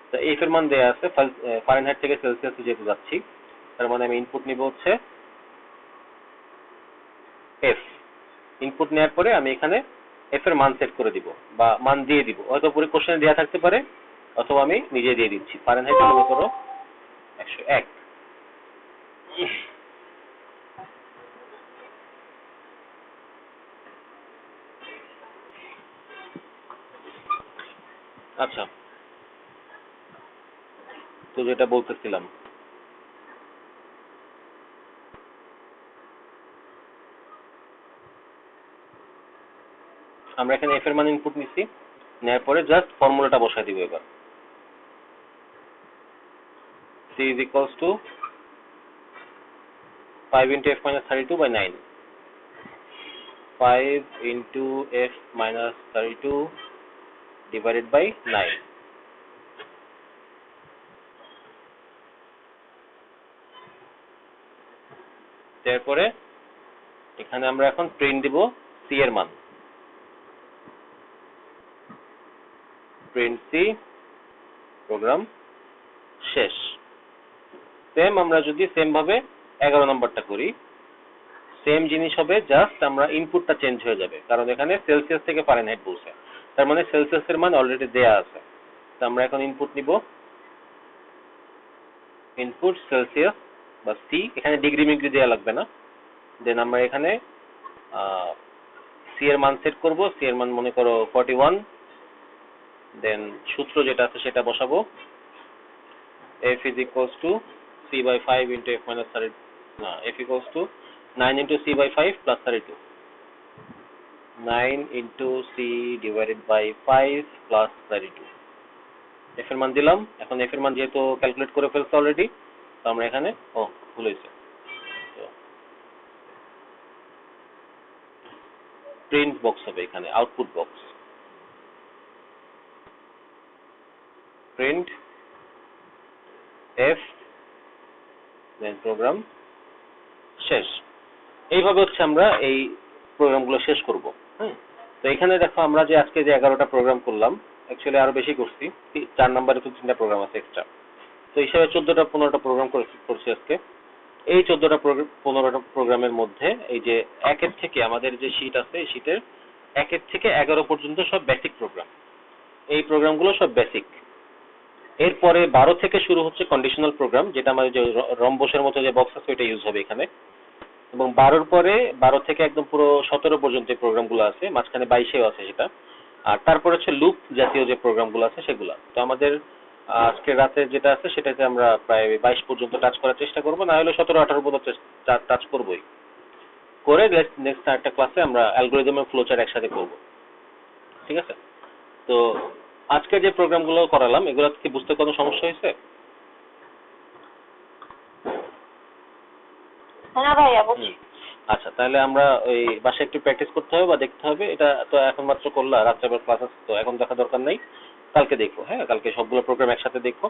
তো এফ এর মান দেয়া আছে, ফারেনহাইট থেকে সেলসিয়াসে যেহেতু যাচ্ছি, তার মানে আমি ইনপুট নিব হচ্ছে এফ। ইনপুট নেওয়ার পরে আমি এখানে এফ এর মান সেট করে দিব বা মান দিয়ে দিব, হয়তো পুরো কোশ্চেনে দেয়া থাকতে পারে, অথবা আমি নিজে দিয়ে দিচ্ছি। ফারেনহাইট মনে করো 101। আচ্ছা, তো যেটা বলতেছিলাম, আমরা এখানে এফ এর মান ইনপুট নিচ্ছি, নেওয়ার পরে জাস্ট ফর্মুলাটা বসাই দিব। এবার C is equals to 5 into F minus 32 by 9, 5 into F minus 32 divided by 9। তারপরে এখানে আমরা এখন প্রিন্ট দিব সি এর মান, প্রিন্ট সি, প্রোগ্রাম শেষ। সেম আমরা যদি সেম ভাবে 11 নম্বরটা করি, সেম জিনিস হবে, জাস্ট আমরা ইনপুটটা চেঞ্জ হয়ে যাবে, কারণ এখানে সেলসিয়াস থেকে ফারেনহাইট বলছে, তার মানে সেলসিয়াসের মান অলরেডি দেয়া আছে। তো আমরা এখন ইনপুট নিব, ইনপুট সেলসিয়াস বা সি, এখানে ডিগ্রি মিগ্রি দেওয়া লাগবে না। দেন আমরা এখানে সি এর মান সেট করব, সি এর মান মনে করো 41। দেন সূত্র যেটা আছে সেটা বসাবো, F is equals to C by 5 into F minus 30, না, F equals to 9 into C by 5 plus 32, 9 into C divided by 5 plus 32। F এর মান দিলাম। এখন F এর মান যেহেতু ক্যালকুলেট করে ফেলছে অলরেডি, তো আমরা এখানে ভুল হয়েছে, প্রিন্ট বক্স হবে এখানে, আউটপুট বক্স, প্রিন্ট F দেন প্রোগ্রাম শেষ। এইভাবে হচ্ছে আমরা এই প্রোগ্রামগুলো শেষ করব। হ্যাঁ, তো এখানে দেখো আমরা যে আজকে যে 11টা প্রোগ্রাম করলাম, অ্যাকচুয়ালি আরো বেশি করছি, 4 নম্বরে তো 3টা প্রোগ্রাম আছে এক্সট্রা, তো হিসাবে 14টা 15টা প্রোগ্রাম করছি আজকে। এই 14টা 15টা প্রোগ্রামের মধ্যে এই যে 1 থেকে আমাদের যে শীট আছে, এই শীটের 1 থেকে 11 পর্যন্ত সব বেসিক প্রোগ্রাম। এই প্রোগ্রামগুলো সব বেসিক। এরপরে 12 থেকে শুরু হচ্ছে কন্ডিশনাল প্রোগ্রাম, যেটা আমাদের যে রম্বসের মতো যে বক্স আছে ওইটা ইউজ হবে এখানে। এবং 12-র পরে 12 থেকে একদম পুরো 17 পর্যন্ত যে প্রোগ্রামগুলো আছে, মাঝখানে 22-এও আছে সেটা। আর তারপরে হচ্ছে লুপ জাতীয় যে প্রোগ্রামগুলো আছে সেগুলো। তো আমাদের আজকে রাতে যেটা আছে সেটাতে আমরা প্রায় 22 পর্যন্ত টাচ করার চেষ্টা করব, না হলে 17-18 পর্যন্ত টাচ করবই। করে নেক্সট একটা ক্লাসে আমরা অ্যালগরিদমের ফ্লোচার্ট একসাথে করব। ঠিক আছে? তো আজকে যে প্রোগ্রামগুলো করালাম এগুলো কি বুঝতে কোনো সমস্যা হয়েছে? না ভাইয়া বুঝছি। আচ্ছা, তাহলে আমরা ওই বাসায় একটু প্র্যাকটিস করতে হবে বা দেখতে হবে। এটা তো এখন মাত্র করলা, রাত্রে আবার ক্লাস আছে, তো এখন দেখা দরকার নেই। কালকে দেখো, হ্যাঁ, কালকে সবগুলো প্রোগ্রাম একসাথে দেখো,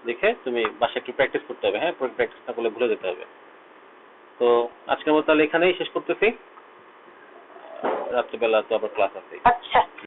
দেখে তুমি বাসায় একটু প্র্যাকটিস করতে হবে। হ্যাঁ, প্র্যাকটিস না করলে ভুলে যেতে হবে। তো আজকের মতো তাহলে এখানেই শেষ করতেছি। রাত্রিবেলা তো আবার ক্লাস আছে। আচ্ছা।